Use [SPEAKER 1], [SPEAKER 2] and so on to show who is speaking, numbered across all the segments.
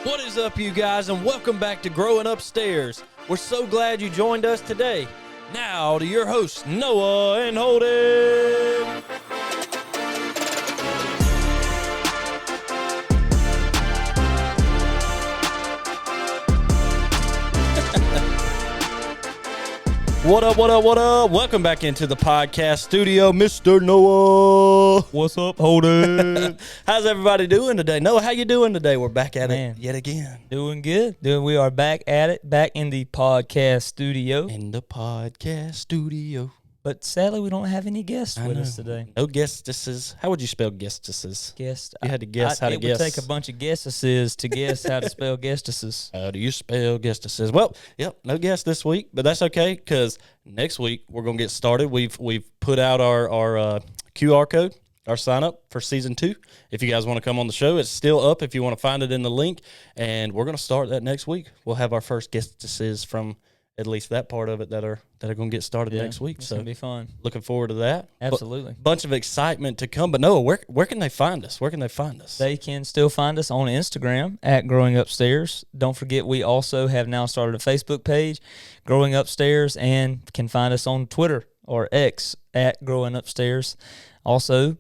[SPEAKER 1] What is up, you guys, and welcome back to Growing Upstairs. We're so glad you joined us today. Now to your hosts, Noah and Holden. What up, what up, what up? Welcome back into the podcast studio, Mr. Noah.
[SPEAKER 2] What's up, Holden?
[SPEAKER 1] How's everybody doing today? Noah, how you doing today? We're back at it yet again.
[SPEAKER 2] Doing good. We are back at it, back in the podcast studio.
[SPEAKER 1] In the podcast studio.
[SPEAKER 2] But sadly, we don't have any guests with us today.
[SPEAKER 1] No guestesses. How would you spell guestesses?
[SPEAKER 2] Guest.
[SPEAKER 1] You had to guess how to guess.
[SPEAKER 2] It would take a bunch of guesses to guess how to spell guestesses.
[SPEAKER 1] How do you spell guestesses? Well, yep, no guest this week, but that's okay because next week we're gonna get started. We've put out our QR code, our sign up for season 2. If you guys want to come on the show, it's still up. If you want to find it in the link, and we're gonna start that next week. We'll have our first guestesses from at least that part of it that are going to get started next week.
[SPEAKER 2] It's going to be fun.
[SPEAKER 1] Looking forward to that.
[SPEAKER 2] Absolutely.
[SPEAKER 1] Bunch of excitement to come. But Noah, where can they find us? Where can they find us?
[SPEAKER 2] They can still find us on Instagram at GrowingUpstairs. Don't forget, we also have now started a Facebook page, Growing Upstairs, and can find us on Twitter or X at GrowingUpstairs. Also,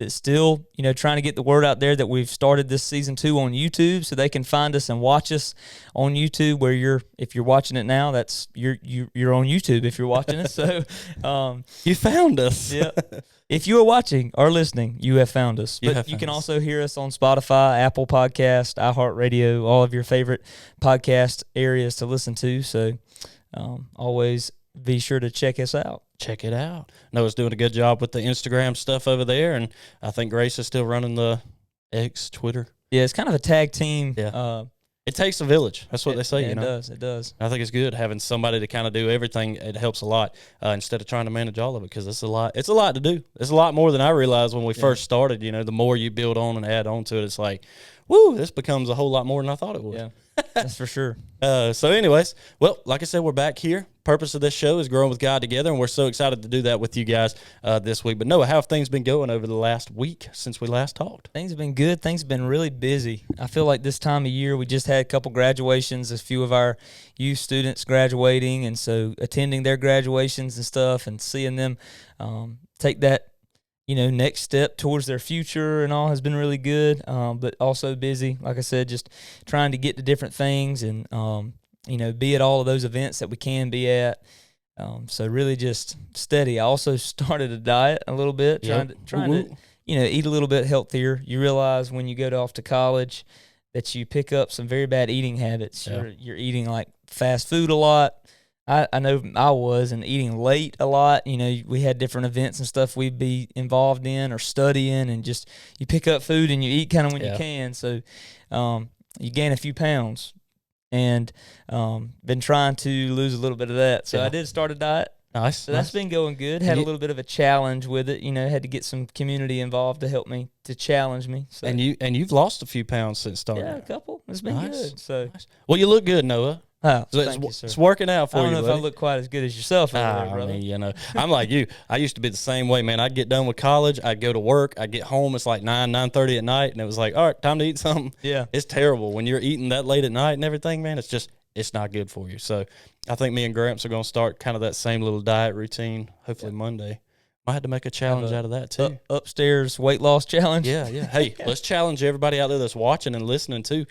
[SPEAKER 2] it's still, trying to get the word out there that we've started this season 2 on YouTube, so they can find us and watch us on YouTube. Where if you're watching it now, that's you're on YouTube if you're watching it. So
[SPEAKER 1] you found us.
[SPEAKER 2] Yeah. If you are watching or listening, you have found us. But you can also hear us on Spotify, Apple Podcast, iHeartRadio, all of your favorite podcast areas to listen to. So always be sure to check us out.
[SPEAKER 1] Check it out. Noah's doing a good job with the Instagram stuff over there, and I think Grace is still running the X, Twitter.
[SPEAKER 2] Yeah, it's kind of a tag team.
[SPEAKER 1] Yeah. It takes a village. That's what they say,
[SPEAKER 2] It does. It does.
[SPEAKER 1] I think it's good having somebody to kind of do everything. It helps a lot instead of trying to manage all of it because it's a lot. It's a lot to do. It's a lot more than I realized when we first started. The more you build on and add on to it, it's like, woo, this becomes a whole lot more than I thought it would.
[SPEAKER 2] Yeah, that's for sure.
[SPEAKER 1] So anyways, well, like I said, we're back here. Purpose of this show is growing with God together, and we're so excited to do that with you guys this week. But Noah, how have things been going over the last week since we last talked?
[SPEAKER 2] Things have been good. Things have been really busy. I feel like this time of year we just had a couple graduations, a few of our youth students graduating, and so attending their graduations and stuff and seeing them take that next step towards their future and all has been really good, but also busy. Like I said, just trying to get to different things and, be at all of those events that we can be at. So really just steady. I also started a diet a little bit, trying to eat a little bit healthier. You realize when you go off to college that you pick up some very bad eating habits. Yeah. You're eating like fast food a lot. I know I was, and eating late a lot. We had different events and stuff we'd be involved in or studying, and just you pick up food and you eat kind of when you can. So you gain a few pounds, and been trying to lose a little bit of that. So I did start a diet.
[SPEAKER 1] Nice.
[SPEAKER 2] So that's been going good. Had a little bit of a challenge with it. Had to get some community involved to help me, to challenge me. So.
[SPEAKER 1] And you've lost a few pounds since starting.
[SPEAKER 2] Yeah, a couple. It's been good. So
[SPEAKER 1] well, you look good, Noah.
[SPEAKER 2] Oh,
[SPEAKER 1] so it's working out for you.
[SPEAKER 2] I don't know if I look quite as good as yourself.
[SPEAKER 1] I mean, I'm like you. I used to be the same way, man. I'd get done with college. I'd go to work. I'd get home. It's like 9:30 at night, and it was like, all right, time to eat something.
[SPEAKER 2] Yeah.
[SPEAKER 1] It's terrible when you're eating that late at night and everything, man. It's not good for you. So I think me and Gramps are going to start kind of that same little diet routine, hopefully Monday. Might have to make a challenge out of that, too.
[SPEAKER 2] Upstairs weight loss challenge.
[SPEAKER 1] Yeah. Hey, let's challenge everybody out there that's watching and listening, too.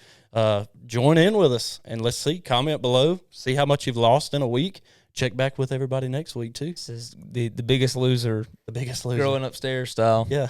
[SPEAKER 1] Join in with us, and let's see. Comment below. See how much you've lost in a week. Check back with everybody next week, too.
[SPEAKER 2] This is the biggest loser.
[SPEAKER 1] The biggest loser.
[SPEAKER 2] Growing upstairs style.
[SPEAKER 1] Yeah.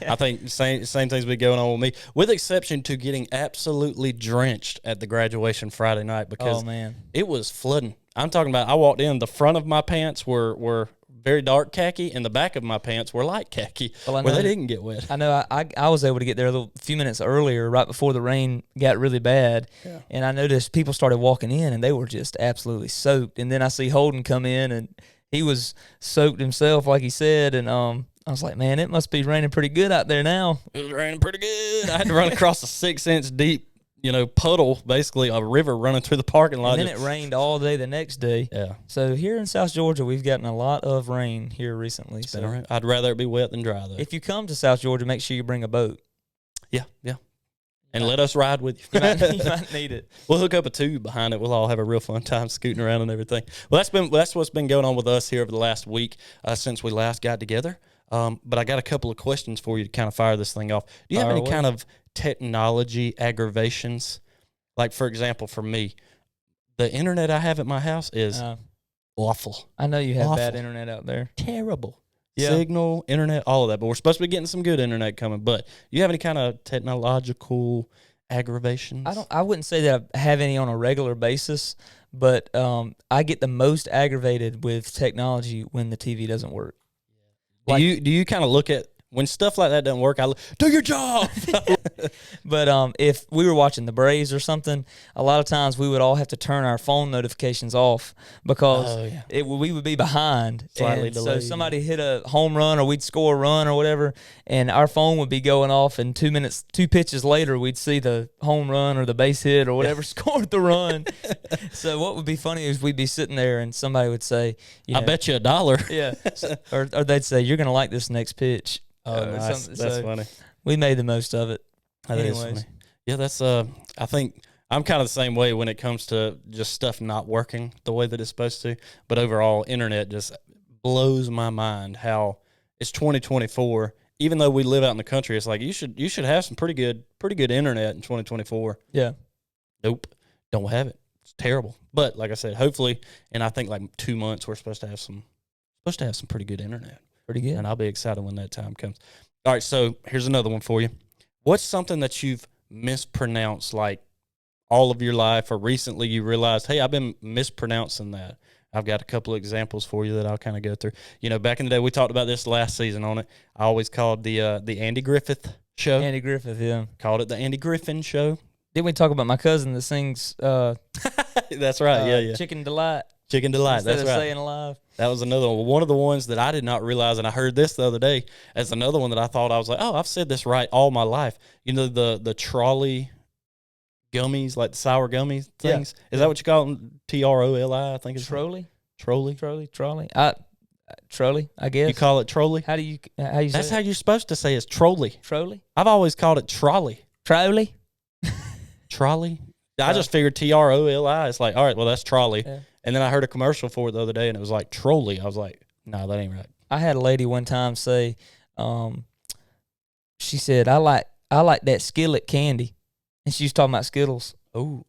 [SPEAKER 1] I think the same thing's been going on with me, with exception to getting absolutely drenched at the graduation Friday night because it was flooding. I'm talking about I walked in, the front of my pants were very dark khaki, and the back of my pants were light khaki, where they didn't get wet.
[SPEAKER 2] I know I was able to get there a few minutes earlier, right before the rain got really bad, and I noticed people started walking in, and they were just absolutely soaked. And then I see Holden come in, and he was soaked himself, like he said, and I was like, man, it must be raining pretty good out there now.
[SPEAKER 1] It was raining pretty good. I had to run across a 6-inch deep puddle, basically a river running through the parking lot.
[SPEAKER 2] And then it rained all day the next day.
[SPEAKER 1] Yeah.
[SPEAKER 2] So here in South Georgia, we've gotten a lot of rain here recently.
[SPEAKER 1] I'd rather it be wet than dry, though.
[SPEAKER 2] If you come to South Georgia, make sure you bring a boat.
[SPEAKER 1] Yeah. and let us ride with you.
[SPEAKER 2] You might need it.
[SPEAKER 1] We'll hook up a tube behind it. We'll all have a real fun time scooting around and everything. Well, that's what's been going on with us here over the last week since we last got together. But I got a couple of questions for you to kind of fire this thing off. Do you have any kind of technology aggravations? Like, for example, for me, the internet I have at my house is awful.
[SPEAKER 2] I know you have bad internet out there.
[SPEAKER 1] Terrible. Yeah. Signal, internet, all of that. But we're supposed to be getting some good internet coming. But you have any kind of technological aggravations?
[SPEAKER 2] I wouldn't say that I have any on a regular basis, but I get the most aggravated with technology when the TV doesn't work.
[SPEAKER 1] Do you kind of look at when stuff like that doesn't work? Do your job.
[SPEAKER 2] But if we were watching the Braves or something, a lot of times we would all have to turn our phone notifications off because we would be behind.
[SPEAKER 1] Slightly
[SPEAKER 2] and
[SPEAKER 1] delayed.
[SPEAKER 2] So somebody hit a home run or we'd score a run or whatever, and our phone would be going off, and 2 pitches later we'd see the home run or the base hit or whatever scored the run. So what would be funny is we'd be sitting there and somebody would say,
[SPEAKER 1] I bet you $1.
[SPEAKER 2] Yeah. or they'd say, you're going to like this next pitch.
[SPEAKER 1] Oh, nice. That's funny.
[SPEAKER 2] We made the most of it.
[SPEAKER 1] That is funny. Yeah, that's I think I'm kind of the same way when it comes to just stuff not working the way that it's supposed to. But overall, internet just blows my mind how it's 2024. Even though we live out in the country, it's like you should have some pretty good internet in 2024.
[SPEAKER 2] Yeah.
[SPEAKER 1] Nope. Don't have it. It's terrible. But like I said, hopefully in I think like 2 months we're supposed to have some pretty good internet.
[SPEAKER 2] Pretty good.
[SPEAKER 1] And I'll be excited when that time comes. All right, so here's another one for you. What's something that you've mispronounced like all of your life, or recently you realized, hey, I've been mispronouncing that? I've got a couple of examples for you that I'll kind of go through. You know, back in the day, we talked about this last season on it. I always called the Andy Griffith show.
[SPEAKER 2] Andy Griffith, yeah.
[SPEAKER 1] Called it the Andy Griffin show.
[SPEAKER 2] Didn't we talk about my cousin that sings
[SPEAKER 1] That's right, yeah.
[SPEAKER 2] Chicken Delight.
[SPEAKER 1] Chicken Delight,
[SPEAKER 2] Instead
[SPEAKER 1] that's
[SPEAKER 2] of
[SPEAKER 1] right.
[SPEAKER 2] saying alive.
[SPEAKER 1] That was another one. One of the ones that I did not realize, and I heard this the other day, as another one that I thought I was like, oh, I've said this right all my life. You know, the trolley gummies, like the sour gummies things?
[SPEAKER 2] Yeah.
[SPEAKER 1] Is that what you call them? Troli, I think it's
[SPEAKER 2] Trolley?
[SPEAKER 1] Trolley?
[SPEAKER 2] Trolley? Trolley, I guess.
[SPEAKER 1] You call it trolley?
[SPEAKER 2] How you say
[SPEAKER 1] That's
[SPEAKER 2] it?
[SPEAKER 1] how you're supposed to say it's trolley.
[SPEAKER 2] Trolley?
[SPEAKER 1] I've always called it trolley.
[SPEAKER 2] Trolley?
[SPEAKER 1] Trolley? I just figured Troli. It's like, all right, well, that's trolley.
[SPEAKER 2] Yeah.
[SPEAKER 1] And then I heard a commercial for it the other day, and it was like trolley. I was like, no, that ain't right.
[SPEAKER 2] I had a lady one time say, she said, I like that skillet candy. And she was talking about Skittles.
[SPEAKER 1] Oh.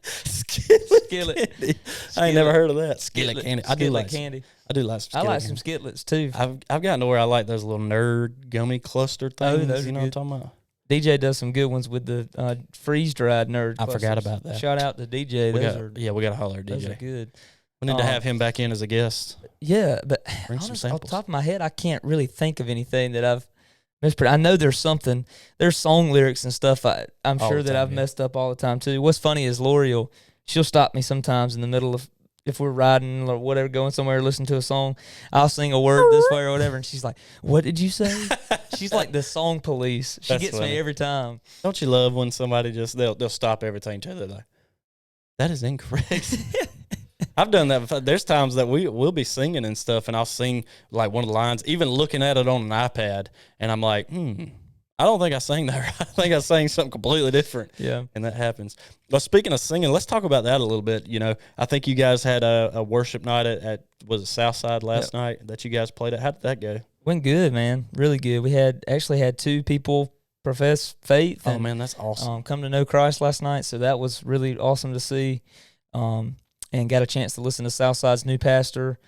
[SPEAKER 2] Skillet.
[SPEAKER 1] Candy. I ain't never heard of that. Skillet candy. I do like
[SPEAKER 2] candy.
[SPEAKER 1] I do like some skillet
[SPEAKER 2] I like
[SPEAKER 1] candy.
[SPEAKER 2] some Skitlets too.
[SPEAKER 1] I've gotten to where I like those little nerd gummy cluster things.
[SPEAKER 2] those
[SPEAKER 1] you
[SPEAKER 2] are
[SPEAKER 1] know what I'm
[SPEAKER 2] good.
[SPEAKER 1] talking about?
[SPEAKER 2] DJ does some good ones with the freeze-dried nerd
[SPEAKER 1] I forgot
[SPEAKER 2] clusters.
[SPEAKER 1] about that.
[SPEAKER 2] Shout out to DJ.
[SPEAKER 1] We got to holler at
[SPEAKER 2] Those are
[SPEAKER 1] DJ.
[SPEAKER 2] good.
[SPEAKER 1] We need to have him back in as a guest.
[SPEAKER 2] Yeah, but
[SPEAKER 1] Bring some
[SPEAKER 2] honestly, off the
[SPEAKER 1] samples.
[SPEAKER 2] top of my head, I can't really think of anything that I've mispronounced. I know there's song lyrics and stuff I'm
[SPEAKER 1] All
[SPEAKER 2] sure
[SPEAKER 1] the
[SPEAKER 2] that
[SPEAKER 1] time,
[SPEAKER 2] I've
[SPEAKER 1] yeah.
[SPEAKER 2] messed up all the time too. What's funny is Lori she'll stop me sometimes in the middle of, if we're riding or whatever, going somewhere, listening to a song, I'll sing a word this way or whatever, and she's like, "What did you say?" She's like the song police. She
[SPEAKER 1] That's
[SPEAKER 2] gets
[SPEAKER 1] funny.
[SPEAKER 2] me every time.
[SPEAKER 1] Don't you love when somebody just they'll stop everything to like, that is incorrect. I've done that before. There's times that we'll be singing and stuff, and I'll sing like one of the lines, even looking at it on an iPad, and I'm like, I don't think I sang that right. I think I sang something completely different.
[SPEAKER 2] Yeah.
[SPEAKER 1] And that happens. Well, speaking of singing, let's talk about that a little bit. You know, I think you guys had a worship night at was it Southside last night that you guys played at? How did that go?
[SPEAKER 2] Went good, man. Really good. We actually had 2 people profess faith.
[SPEAKER 1] Oh,
[SPEAKER 2] and,
[SPEAKER 1] man, that's awesome.
[SPEAKER 2] come to know Christ last night, so that was really awesome to see. And got a chance to listen to Southside's new pastor.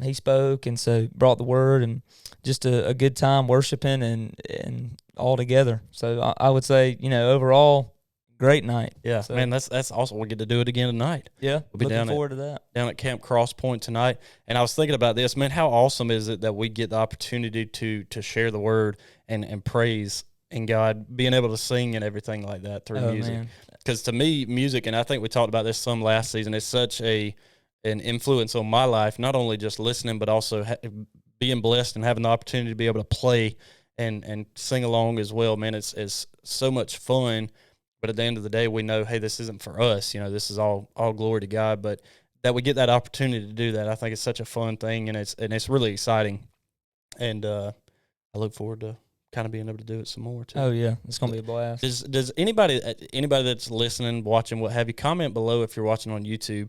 [SPEAKER 2] He spoke, and so brought the word, and just a good time worshiping and all together. So I would say, overall, great night.
[SPEAKER 1] Yeah,
[SPEAKER 2] So,
[SPEAKER 1] man, that's awesome. We get to do it again tonight.
[SPEAKER 2] yeah,
[SPEAKER 1] We'll be
[SPEAKER 2] looking
[SPEAKER 1] down
[SPEAKER 2] forward to that.
[SPEAKER 1] Down at Camp Cross Point tonight. And I was thinking about this, man, how awesome is it that we get the opportunity to share the word and praise in God, being able to sing and everything like that through music.
[SPEAKER 2] Man.
[SPEAKER 1] Because to me, music, and I think we talked about this some last season, is such an influence on my life, not only just listening, but also being blessed and having the opportunity to be able to play and sing along as well. Man, it's so much fun. But at the end of the day, we know, hey, this isn't for us. This is all glory to God. But that we get that opportunity to do that, I think it's such a fun thing, and it's really exciting. And I look forward to kind of being able to do it some more too.
[SPEAKER 2] Oh yeah, it's gonna be a blast.
[SPEAKER 1] Does anybody that's listening, watching, what have you, comment below if you're watching on YouTube.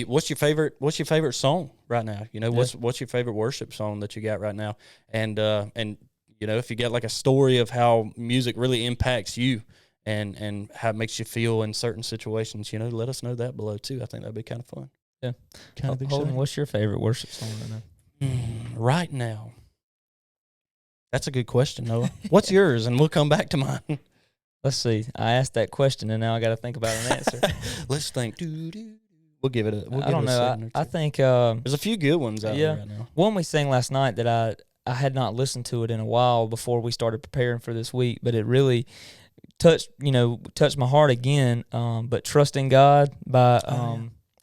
[SPEAKER 1] What's your favorite song right now? You know, what's your favorite worship song that you got right now? And you know, if you got like a story of how music really impacts you and how it makes you feel in certain situations, you know, let us know that below too. I think that'd be kind of fun.
[SPEAKER 2] Yeah.
[SPEAKER 1] Kind of
[SPEAKER 2] Holden, what's your favorite worship song right now?
[SPEAKER 1] Right now. That's a good question, Noah. What's yours? And we'll come back to mine.
[SPEAKER 2] Let's see. I asked that question, and now I got to think about an answer.
[SPEAKER 1] Let's think. We'll give it a.
[SPEAKER 2] I don't know. I think
[SPEAKER 1] there's a few good ones out there right now.
[SPEAKER 2] One we sang last night that I had not listened to it in a while before we started preparing for this week, but it really touched my heart again. But "Trust in God" by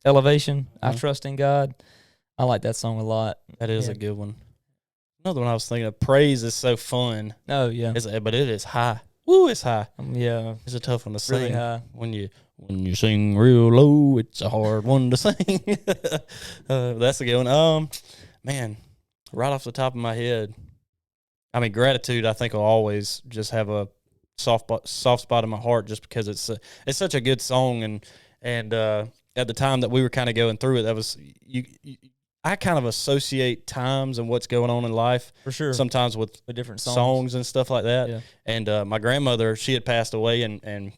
[SPEAKER 2] Elevation. I trust in God. I like that song a lot.
[SPEAKER 1] That is a good one. Another one I was thinking of, "Praise" is so fun.
[SPEAKER 2] Oh yeah,
[SPEAKER 1] but it is high. Woo, it's high.
[SPEAKER 2] Yeah,
[SPEAKER 1] it's a tough one to sing.
[SPEAKER 2] Really high.
[SPEAKER 1] When you sing real low, it's a hard one to sing. That's a good one. Man, right off the top of my head, I mean, "Gratitude." I think will always just have a soft spot in my heart, just because it's such a good song, and at the time that we were kind of going through it, that was I kind of associate times and what's going on in life,
[SPEAKER 2] for sure,
[SPEAKER 1] sometimes with
[SPEAKER 2] different
[SPEAKER 1] songs and stuff like that.
[SPEAKER 2] Yeah.
[SPEAKER 1] And my grandmother, she had passed away, and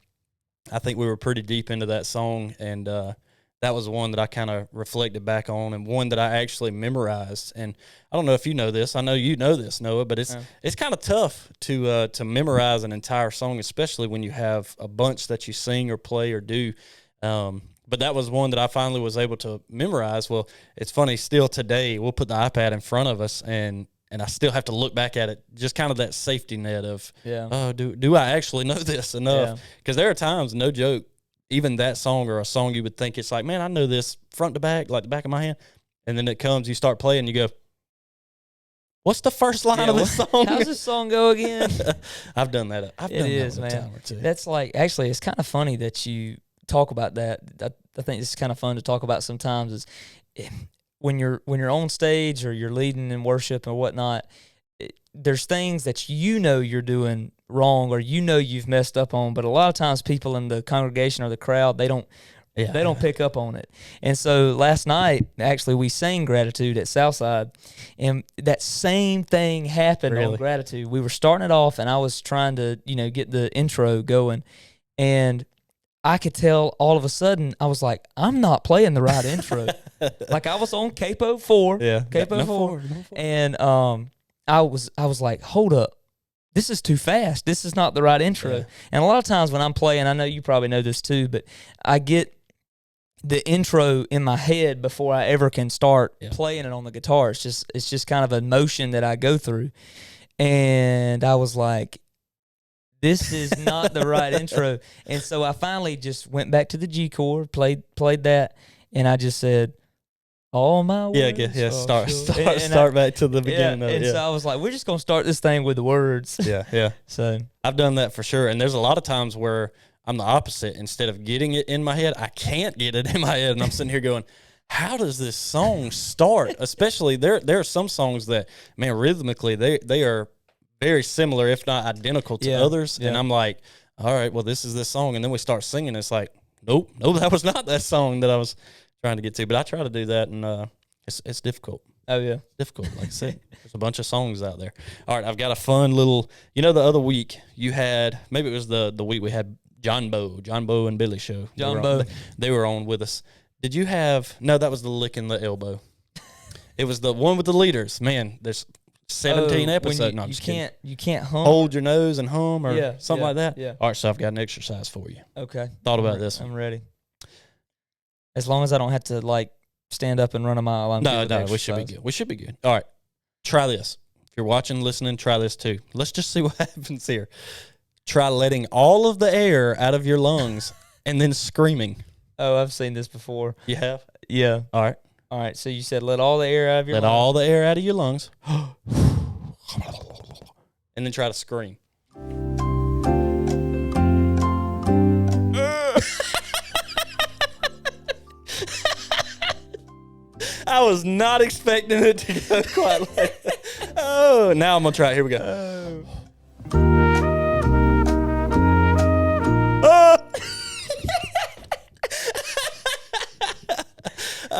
[SPEAKER 1] I think we were pretty deep into that song, and that was one that I kind of reflected back on, and one that I actually memorized. And I don't know if you know this. I know you know this, Noah, but it's kind of tough to memorize an entire song, especially when you have a bunch that you sing or play or do. But that was one that I finally was able to memorize. Well, it's funny, still today, we'll put the iPad in front of us, and I still have to look back at it, just kind of that safety net of, do I actually know this enough? Because there are times, no joke, even that song or a song you would think it's like, man, I know this front to back, like the back of my hand. And then it comes, you start playing, you go, what's the first line of this song?
[SPEAKER 2] How's this song go again?
[SPEAKER 1] I've done that. I've done that a time or two.
[SPEAKER 2] That's like, actually, it's kind of funny that you talk about that. I think it's kind of fun to talk about sometimes, is when you're on stage or you're leading in worship or whatnot, there's things that you're doing wrong or you've messed up on, but a lot of times people in the congregation or the crowd, they don't pick up on it. And so last night, actually, we sang "Gratitude" at Southside, and that same thing happened on "Gratitude." We were starting it off, and I was trying to get the intro going, and I could tell all of a sudden, I was like, I'm not playing the right intro. Like, I was on Capo 4.
[SPEAKER 1] Yeah.
[SPEAKER 2] Capo 4. And I was like, hold up. This is too fast. This is not the right intro. Yeah. And a lot of times when I'm playing, I know you probably know this too, but I get the intro in my head before I ever can start playing it on the guitar. It's just kind of a motion that I go through. And I was like, this is not the right intro. And so I finally just went back to the G chord, played that, and I just said, all my words.
[SPEAKER 1] Yeah. Start back to the beginning of it.
[SPEAKER 2] And so I was like, we're just going to start this thing with the words.
[SPEAKER 1] Yeah.
[SPEAKER 2] So
[SPEAKER 1] I've done that for sure. And there's a lot of times where I'm the opposite. Instead of getting it in my head, I can't get it in my head. And I'm sitting here going, how does this song start? Especially there are some songs that, man, rhythmically, they are very similar, if not identical to others. And I'm like, all right, well, this is this song. And then we start singing. It's like, nope, that was not that song that I was trying to get to. But I try to do that, and it's difficult.
[SPEAKER 2] Oh, yeah.
[SPEAKER 1] Difficult, like I said. There's a bunch of songs out there. All right, I've got a fun little, the other week you had, maybe it was the week we had John Bow and Billy show. They were on with us. Did you have, no, that was the Licking the Elbow. It was the one with the leaders. Man, there's 17 episodes. No,
[SPEAKER 2] you can't hum.
[SPEAKER 1] Hold your nose and hum or something like that.
[SPEAKER 2] Yeah.
[SPEAKER 1] All right, so I've got an exercise for you.
[SPEAKER 2] Okay.
[SPEAKER 1] Thought about this one.
[SPEAKER 2] I'm ready. As long as I don't have to stand up and run a mile. I'm good.
[SPEAKER 1] No, we should be good. We should be good. All right, try this. If you're watching, listening, try this too. Let's just see what happens here. Try letting all of the air out of your lungs and then screaming.
[SPEAKER 2] Oh, I've seen this before.
[SPEAKER 1] You have?
[SPEAKER 2] Yeah.
[SPEAKER 1] All right.
[SPEAKER 2] So you said let all the air out of your lungs.
[SPEAKER 1] Let all the air out of your lungs. And then try to scream. I was not expecting it to go quite like that. Oh, now I'm going to try it. Here we go.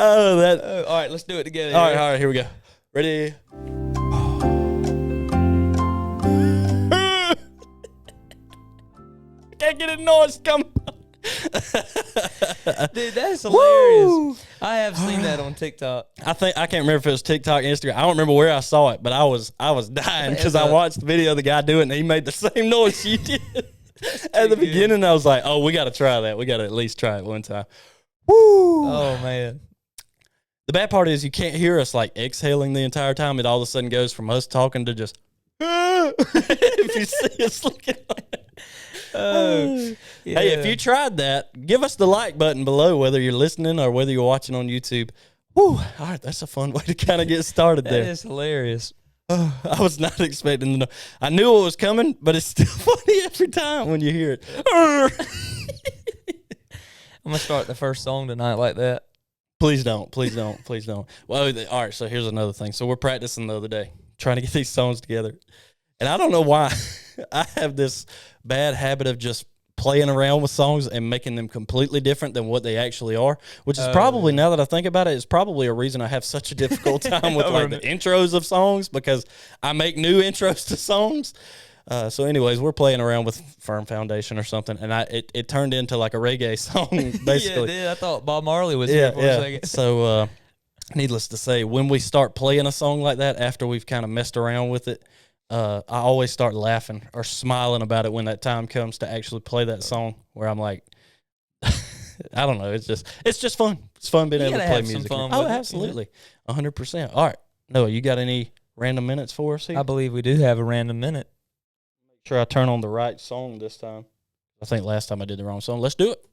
[SPEAKER 1] Oh, that.
[SPEAKER 2] All right, let's do it together.
[SPEAKER 1] All right, here we go. Ready? Can't get a noise coming.
[SPEAKER 2] Dude, that's hilarious. Woo! I have seen that on TikTok.
[SPEAKER 1] I can't remember if it was TikTok, Instagram. I don't remember where I saw it, but I was dying because I watched the video of the guy do it, and he made the same noise you did. At the beginning, I was like, "Oh, we got to try that. We got to at least try it one time." Woo!
[SPEAKER 2] Oh man.
[SPEAKER 1] The bad part is you can't hear us like exhaling the entire time. It all of a sudden goes from us talking to just if you see us looking like that.
[SPEAKER 2] Yeah.
[SPEAKER 1] Hey, if you tried that, give us the like button below, whether you're listening or whether you're watching on YouTube. Woo! All right, that's a fun way to kind of get started there.
[SPEAKER 2] That is hilarious.
[SPEAKER 1] I was not expecting to know. I knew it was coming, but it's still funny every time when you hear it.
[SPEAKER 2] I'm going to start the first song tonight like that.
[SPEAKER 1] Please don't. Please don't. Please don't. Well, all right, so here's another thing. So we're practicing the other day, trying to get these songs together. And I don't know why I have this bad habit of just playing around with songs and making them completely different than what they actually are, which is probably, now that I think about it, is probably a reason I have such a difficult time with like the intros of songs, because I make new intros to songs. So anyways, we're playing around with Firm Foundation or something, and it turned into like a reggae song, basically.
[SPEAKER 2] Yeah, it did. I thought Bob Marley was here for a second.
[SPEAKER 1] So needless to say, when we start playing a song like that, after we've kind of messed around with it, I always start laughing or smiling about it when that time comes to actually play that song, where I'm like, I don't know. It's just fun. It's fun being able to play music. Oh, absolutely. 100%. All right. Noah, you got any random minutes for us here?
[SPEAKER 2] I believe we do have a random minute.
[SPEAKER 1] Make sure I turn on the right song this time. I think last time I did the wrong song. Let's do it.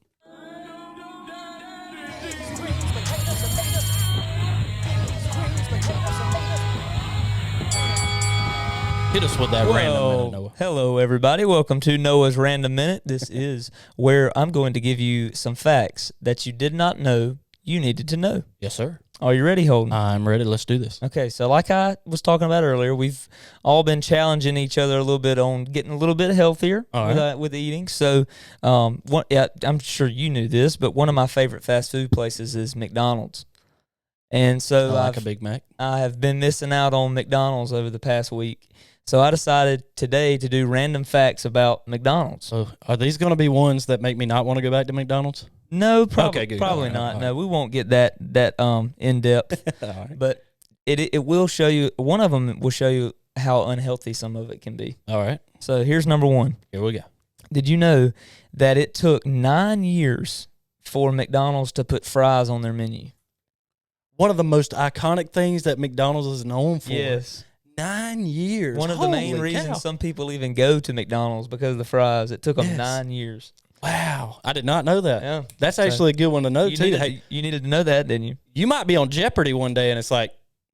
[SPEAKER 1] Hit us with that random minute, Noah.
[SPEAKER 2] Hello, everybody. Welcome to Noah's Random Minute. This is where I'm going to give you some facts that you did not know you needed to know.
[SPEAKER 1] Yes, sir.
[SPEAKER 2] Are you ready, Holden?
[SPEAKER 1] I'm ready. Let's do this.
[SPEAKER 2] Okay, so like I was talking about earlier, we've all been challenging each other a little bit on getting a little bit healthier with eating. So, I'm sure you knew this, but one of my favorite fast food places is McDonald's. And so
[SPEAKER 1] I like a Big Mac.
[SPEAKER 2] I have been missing out on McDonald's over the past week. So I decided today to do random facts about McDonald's.
[SPEAKER 1] So are these going to be ones that make me not want to go back to McDonald's?
[SPEAKER 2] No, probably not. No, we won't get that in depth.
[SPEAKER 1] Right.
[SPEAKER 2] But it will show you. One of them will show you how unhealthy some of it can be.
[SPEAKER 1] All right.
[SPEAKER 2] So here's number one.
[SPEAKER 1] Here we go.
[SPEAKER 2] Did you know that it took 9 years for McDonald's to put fries on their menu?
[SPEAKER 1] One of the most iconic things that McDonald's is known for.
[SPEAKER 2] Yes.
[SPEAKER 1] 9 years.
[SPEAKER 2] One of the main reasons some people even go to McDonald's because of the fries. It took them 9 years.
[SPEAKER 1] Wow. I did not know that.
[SPEAKER 2] Yeah.
[SPEAKER 1] That's actually a good one to know, too.
[SPEAKER 2] You needed to know that, didn't you?
[SPEAKER 1] You might be on Jeopardy one day, and it's like,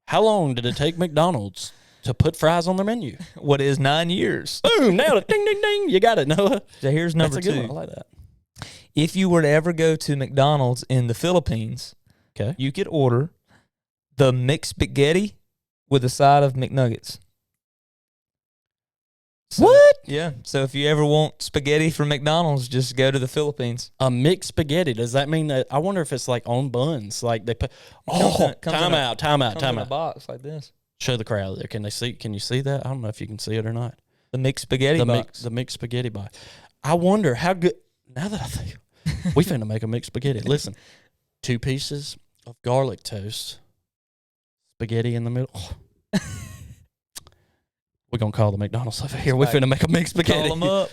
[SPEAKER 1] how long did it take McDonald's to put fries on their menu?
[SPEAKER 2] What is 9 years?
[SPEAKER 1] Boom. Nailed it. Ding, ding, ding. You got it, Noah.
[SPEAKER 2] So here's number
[SPEAKER 1] That's a good
[SPEAKER 2] two.
[SPEAKER 1] one. I like that.
[SPEAKER 2] If you were to ever go to McDonald's in the Philippines, you could order the mixed spaghetti with a side of McNuggets. So,
[SPEAKER 1] what?
[SPEAKER 2] Yeah. So if you ever want spaghetti from McDonald's, just go to the Philippines.
[SPEAKER 1] A mixed spaghetti. Does that mean that? I wonder if it's like on buns. Like they put. Time out.
[SPEAKER 2] Comes in a box like this.
[SPEAKER 1] Show the crowd there. Can they see? Can you see that? I don't know if you can see it or not.
[SPEAKER 2] The mixed spaghetti box.
[SPEAKER 1] The mixed spaghetti box. I wonder how good. Now that I think, we finna make a mixed spaghetti. Listen, 2 pieces of garlic toast, spaghetti in the middle. We're going to call the McDonald's over here. We're finna make a mixed spaghetti.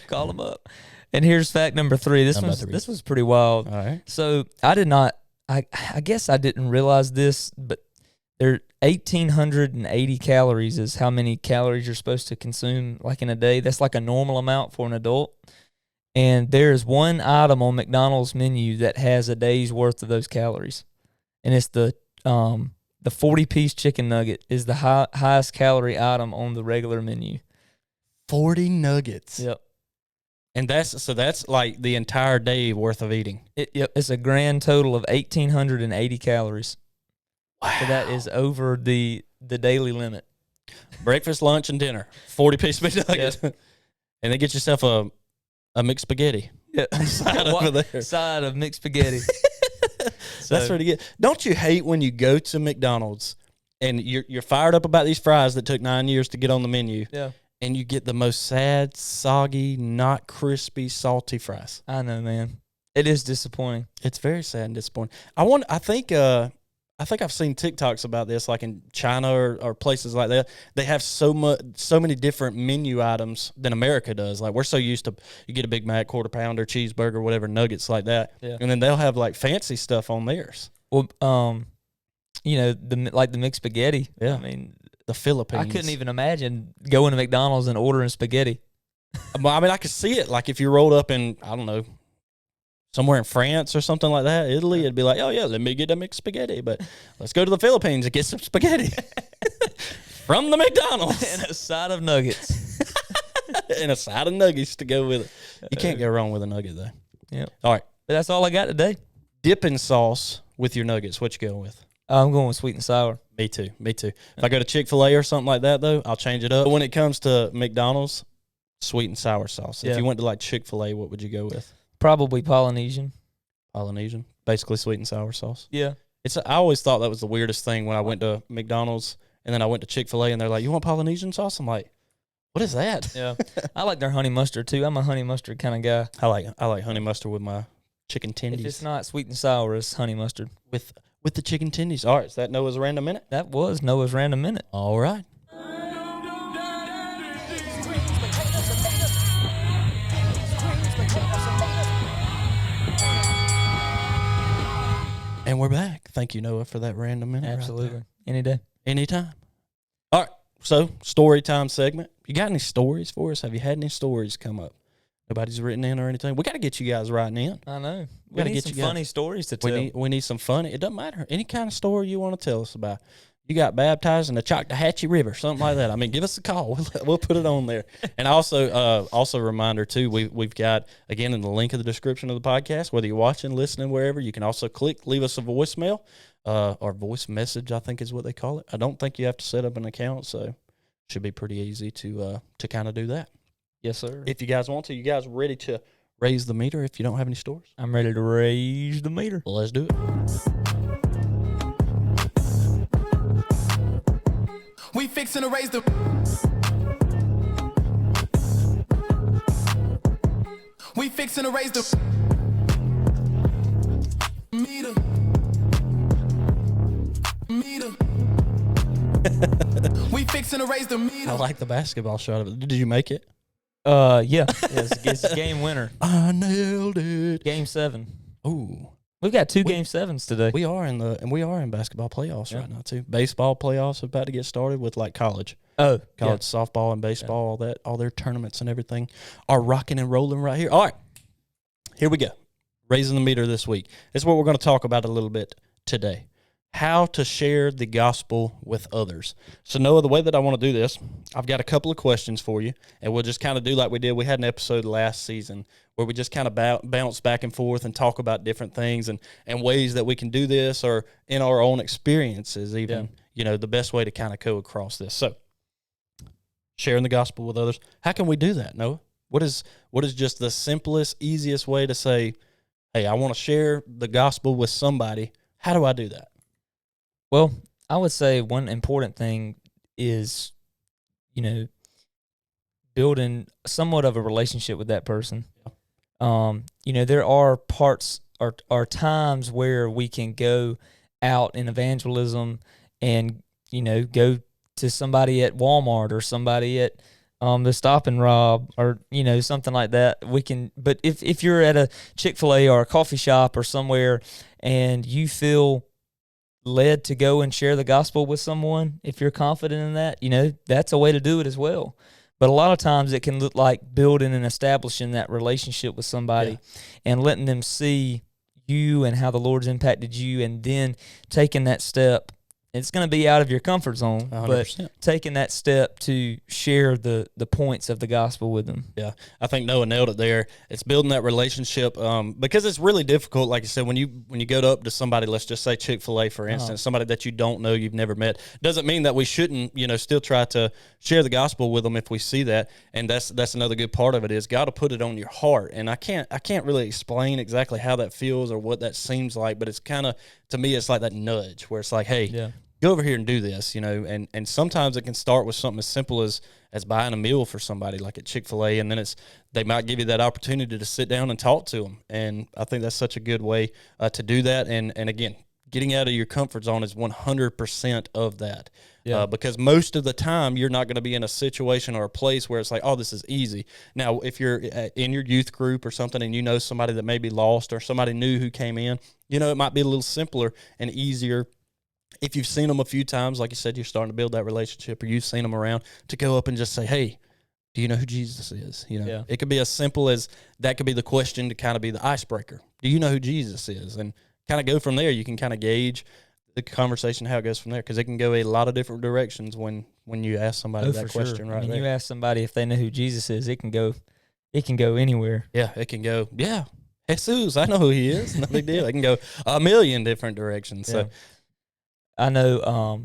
[SPEAKER 2] Call them up. And here's fact number 3. This was pretty wild.
[SPEAKER 1] All right.
[SPEAKER 2] So I guess I didn't realize this, but there 1,880 calories is how many calories you're supposed to consume like in a day. That's like a normal amount for an adult. And there's one item on McDonald's menu that has a day's worth of those calories. And it's the 40-piece chicken nugget is the highest calorie item on the regular menu.
[SPEAKER 1] 40 nuggets.
[SPEAKER 2] Yep.
[SPEAKER 1] And that's like the entire day worth of eating.
[SPEAKER 2] Yep. It's a grand total of 1,880 calories.
[SPEAKER 1] Wow.
[SPEAKER 2] So that is over the daily limit.
[SPEAKER 1] Breakfast, lunch, and dinner. 40-piece McNuggets. Yep. And then get yourself a mixed spaghetti.
[SPEAKER 2] Yeah.
[SPEAKER 1] Side over there.
[SPEAKER 2] Side of mixed spaghetti.
[SPEAKER 1] That's pretty good. Don't you hate when you go to McDonald's and you're fired up about these fries that took 9 years to get on the menu?
[SPEAKER 2] Yeah.
[SPEAKER 1] And you get the most sad, soggy, not crispy, salty fries.
[SPEAKER 2] I know, man. It is disappointing.
[SPEAKER 1] It's very sad and disappointing. I think I've seen TikToks about this, like in China or places like that. They have so many different menu items than America does. Like, we're so used to, you get a Big Mac, quarter pounder, cheeseburger, whatever, nuggets like that.
[SPEAKER 2] Yeah.
[SPEAKER 1] And then they'll have like fancy stuff on theirs.
[SPEAKER 2] Well, the mixed spaghetti.
[SPEAKER 1] Yeah.
[SPEAKER 2] I mean,
[SPEAKER 1] The Philippines.
[SPEAKER 2] I couldn't even imagine going to McDonald's and ordering spaghetti.
[SPEAKER 1] I mean, I could see it. Like, if you rolled up in, I don't know, somewhere in France or something like that, Italy, it'd be like, oh, yeah, let me get a mixed spaghetti. But let's go to the Philippines and get some spaghetti from the McDonald's.
[SPEAKER 2] And a side of nuggets.
[SPEAKER 1] And a side of nuggets to go with it. You can't go wrong with a nugget, though.
[SPEAKER 2] Yep.
[SPEAKER 1] All right.
[SPEAKER 2] But that's all I got today.
[SPEAKER 1] Dipping sauce with your nuggets. What you going with?
[SPEAKER 2] I'm going with sweet and sour.
[SPEAKER 1] Me too. If I go to Chick-fil-A or something like that, though, I'll change it up. But when it comes to McDonald's, sweet and sour sauce. If you went to like Chick-fil-A, what would you go with?
[SPEAKER 2] Probably Polynesian.
[SPEAKER 1] Polynesian. Basically sweet and sour sauce.
[SPEAKER 2] Yeah.
[SPEAKER 1] I always thought that was the weirdest thing when I went to McDonald's and then I went to Chick-fil-A and they're like, you want Polynesian sauce? I'm like, what is that?
[SPEAKER 2] Yeah. I like their honey mustard too. I'm a honey mustard kind of guy.
[SPEAKER 1] I like honey mustard with my chicken tendies.
[SPEAKER 2] If it's not sweet and sour, it's honey mustard.
[SPEAKER 1] With the chicken tendies. All right, is that Noah's Random Minute?
[SPEAKER 2] That was Noah's Random Minute.
[SPEAKER 1] All right. And we're back. Thank you, Noah, for that random minute.
[SPEAKER 2] Absolutely. Any day.
[SPEAKER 1] Anytime. All right. So, story time segment. You got any stories for us? Have you had any stories come up? Nobody's written in or anything. We got to get you guys writing in.
[SPEAKER 2] I know. We need some funny stories to tell.
[SPEAKER 1] We need some funny. It doesn't matter. Any kind of story you want to tell us about. You got baptized in the Choctawhatchee River, something like that. I mean, give us a call. We'll put it on there. And also a reminder, too, we've got, again, in the link in the description of the podcast, whether you're watching, listening, wherever, you can also leave us a voicemail or voice message, I think is what they call it. I don't think you have to set up an account, so it should be pretty easy to kind of do that.
[SPEAKER 2] Yes, sir.
[SPEAKER 1] If you guys want to. You guys ready to raise the meter if you don't have any stories?
[SPEAKER 2] I'm ready to raise the meter.
[SPEAKER 1] Well, let's do it.
[SPEAKER 3] We fixin' to raise the. We fixin' to raise the meter. We fixin' to raise the meter.
[SPEAKER 1] I like the basketball shot of it. Did you make it?
[SPEAKER 2] Yeah. It's a game winner.
[SPEAKER 1] I nailed it.
[SPEAKER 2] Game 7.
[SPEAKER 1] Ooh.
[SPEAKER 2] We've got two Game 7s today.
[SPEAKER 1] We are in basketball playoffs right now too. Baseball playoffs are about to get started with like college softball and baseball, all their tournaments and everything are rocking and rolling right here. All right, here we go. Raising the meter this week. This is what we're going to talk about a little bit today. How to share the gospel with others. So, Noah, the way that I want to do this, I've got a couple of questions for you, and we'll just kind of do like we did. We had an episode last season where we just kind of bounce back and forth and talk about different things and ways that we can do this, or in our own experiences even, the best way to kind of go across this. So, sharing the gospel with others. How can we do that, Noah? What is just the simplest, easiest way to say, hey, I want to share the gospel with somebody. How do I do that?
[SPEAKER 2] Well, I would say one important thing is, building somewhat of a relationship with that person. There are parts or times where we can go out in evangelism and, go to somebody at Walmart or somebody at the Stop and Rob or, something like that. But if you're at a Chick-fil-A or a coffee shop or somewhere and you feel led to go and share the gospel with someone, if you're confident in that, that's a way to do it as well. But a lot of times it can look like building and establishing that relationship with somebody and letting them see you and how the Lord's impacted you, and then taking that step It's going to be out of your comfort zone,
[SPEAKER 1] 100%.
[SPEAKER 2] but taking that step to share the points of the gospel with them.
[SPEAKER 1] Yeah, I think Noah nailed it there. It's building that relationship because it's really difficult. Like I said, when you go up to somebody, let's just say Chick-fil-A, for instance, somebody that you don't know, you've never met, doesn't mean that we shouldn't, still try to share the gospel with them if we see that. And that's another good part of it is God will put it on your heart. And I can't really explain exactly how that feels or what that seems like, but it's kind of, to me, it's like that nudge where it's like, hey, go over here and do this, and sometimes it can start with something as simple as buying a meal for somebody like at Chick-fil-A, and then they might give you that opportunity to sit down and talk to them. And I think that's such a good way to do that. And again, getting out of your comfort zone is 100% of that. Because most of the time you're not going to be in a situation or a place where it's like, oh, this is easy. Now, if you're in your youth group or something and you know somebody that may be lost or somebody new who came in, it might be a little simpler and easier. If you've seen them a few times, like you said, you're starting to build that relationship, or you've seen them around, to go up and just say, hey, do you know who Jesus is? It could be as simple as that could be the question to kind of be the icebreaker. Do you know who Jesus is? And kind of go from there. You can kind of gauge the conversation, how it goes from there, because it can go a lot of different directions when you ask somebody that question right there.
[SPEAKER 2] You ask somebody if they know who Jesus is, it can go anywhere.
[SPEAKER 1] Yeah, it can go, Jesus, I know who he is. No big deal. It can go a million different directions. So.
[SPEAKER 2] I know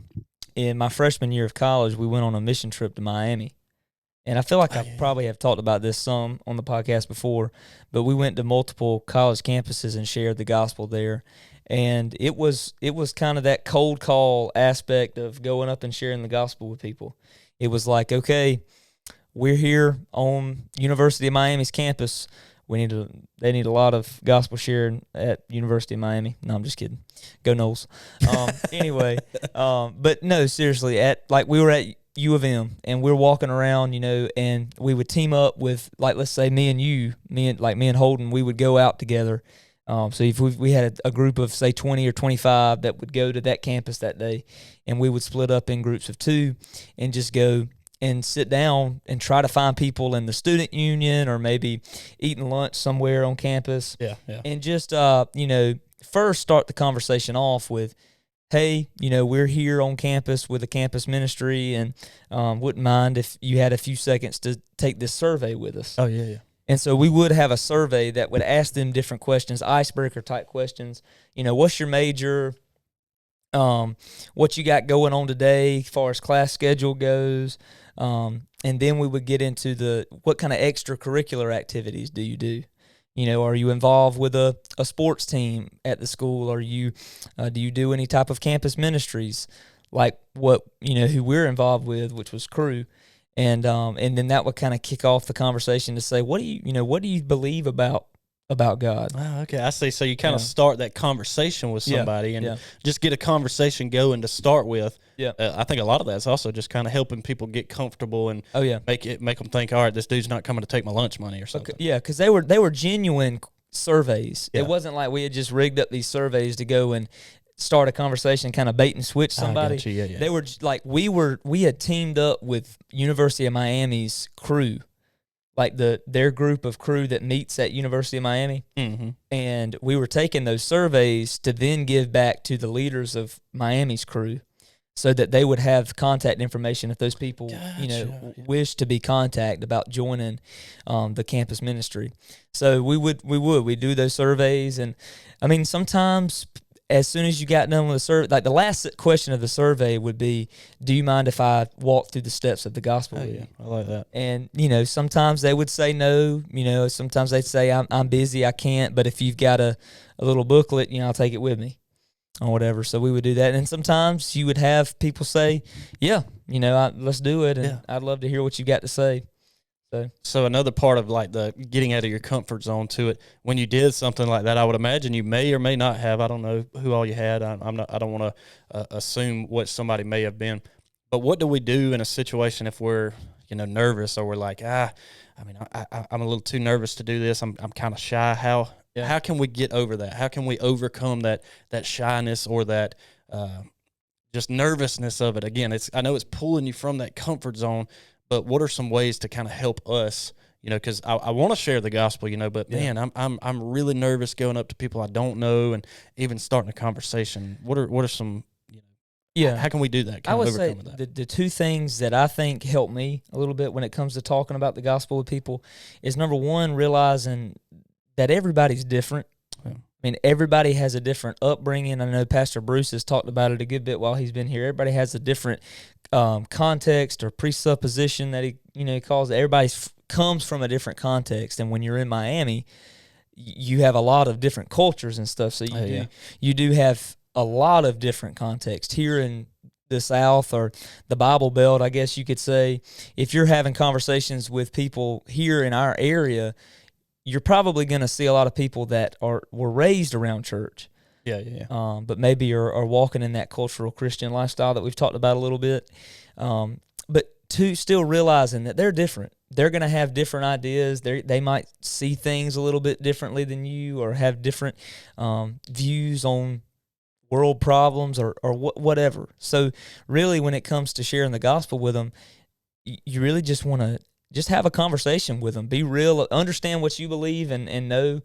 [SPEAKER 2] in my freshman year of college, we went on a mission trip to Miami. And I feel like I probably have talked about this some on the podcast before, but we went to multiple college campuses and shared the gospel there. And it was kind of that cold call aspect of going up and sharing the gospel with people. It was like, okay, we're here on University of Miami's campus. They need a lot of gospel sharing at University of Miami. No, I'm just kidding. Go Noles. Anyway, but no, seriously, we were at U of M, and we're walking around, and we would team up with, like, let's say me and Holden, we would go out together. So if we had a group of, say, 20 or 25 that would go to that campus that day, and we would split up in groups of 2 and just go and sit down and try to find people in the student union or maybe eating lunch somewhere on campus.
[SPEAKER 1] Yeah.
[SPEAKER 2] And just, first start the conversation off with, hey, we're here on campus with a campus ministry, and wouldn't mind if you had a few seconds to take this survey with us.
[SPEAKER 1] Oh, yeah.
[SPEAKER 2] And so we would have a survey that would ask them different questions, icebreaker type questions. What's your major? What you got going on today as far as class schedule goes? And then we would get into what kind of extracurricular activities do you do? Are you involved with a sports team at the school? Do you do any type of campus ministries like what, who we're involved with, which was Crew? And then that would kind of kick off the conversation to say, what do you believe about God?
[SPEAKER 1] Oh, okay, I see. So you kind of start that conversation with somebody and just get a conversation going to start with.
[SPEAKER 2] Yeah,
[SPEAKER 1] I think a lot of that's also just kind of helping people get comfortable and make them think, all right, this dude's not coming to take my lunch money or something.
[SPEAKER 2] Okay. Yeah, because they were genuine surveys. Yeah. It wasn't like we had just rigged up these surveys to go and start a conversation, kind of bait and switch somebody.
[SPEAKER 1] Yeah.
[SPEAKER 2] They were like we had teamed up with University of Miami's Crew, like their group of Crew that meets at University of Miami, and we were taking those surveys to then give back to the leaders of Miami's Crew, so that they would have contact information if those people, wish to be contacted about joining the campus ministry. So we do those surveys, and I mean sometimes, as soon as you got done with the survey, like the last question of the survey would be, do you mind if I walk through the steps of the gospel with you?
[SPEAKER 1] I like that.
[SPEAKER 2] And, sometimes they would say no, sometimes they'd say, I'm busy, I can't, but if you've got a little booklet, I'll take it with me or whatever. So we would do that. And sometimes you would have people say, let's do it. And I'd love to hear what you got to say.
[SPEAKER 1] So another part of like the getting out of your comfort zone to it, when you did something like that, I would imagine you may or may not have. I don't know who all you had. I don't want to assume what somebody may have been. But what do we do in a situation if we're nervous, or we're like I'm a little too nervous to do this. I'm kind of shy. How can we get over that? How can we overcome that shyness or that just nervousness of it? Again, I know it's pulling you from that comfort zone. But what are some ways to kind of help us, because I want to share the gospel, but man, I'm really nervous going up to people I don't know and even starting a conversation. What are some
[SPEAKER 2] Yeah.
[SPEAKER 1] How can we do that?
[SPEAKER 2] I
[SPEAKER 1] Kind
[SPEAKER 2] would
[SPEAKER 1] of
[SPEAKER 2] say
[SPEAKER 1] overcome that?
[SPEAKER 2] the two things that I think help me a little bit when it comes to talking about the gospel with people is, number one, realizing that everybody's different.
[SPEAKER 1] Yeah.
[SPEAKER 2] I mean, everybody has a different upbringing. I know Pastor Bruce has talked about it a good bit while he's been here. Everybody has a different context or presupposition that he calls it. Everybody comes from a different context, and when you're in Miami, you have a lot of different cultures and stuff. So you do have a lot of different context here in the South or the Bible Belt, I guess you could say. If you're having conversations with people here in our area, you're probably going to see a lot of people that were raised around church.
[SPEAKER 1] Yeah.
[SPEAKER 2] But maybe are walking in that cultural Christian lifestyle that we've talked about a little bit. But still realizing that they're different. They're going to have different ideas. They might see things a little bit differently than you, or have different views on world problems or whatever. So really, when it comes to sharing the gospel with them, you really just want to just have a conversation with them. Be real, understand what you believe, and know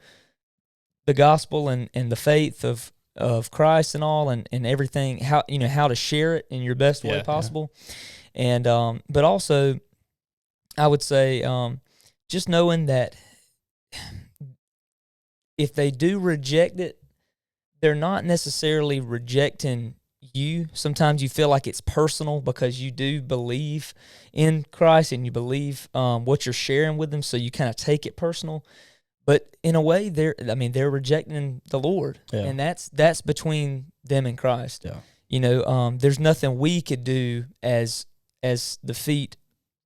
[SPEAKER 2] the gospel and the faith of Christ and all, and everything, how to share it in your best way possible. And but also, I would say just knowing that if they do reject it, they're not necessarily rejecting you. Sometimes you feel like it's personal because you do believe in Christ and you believe what you're sharing with them, so you kind of take it personal. But in a way, they're rejecting the Lord, and that's between them and Christ. Yeah. There's nothing we could do as the feet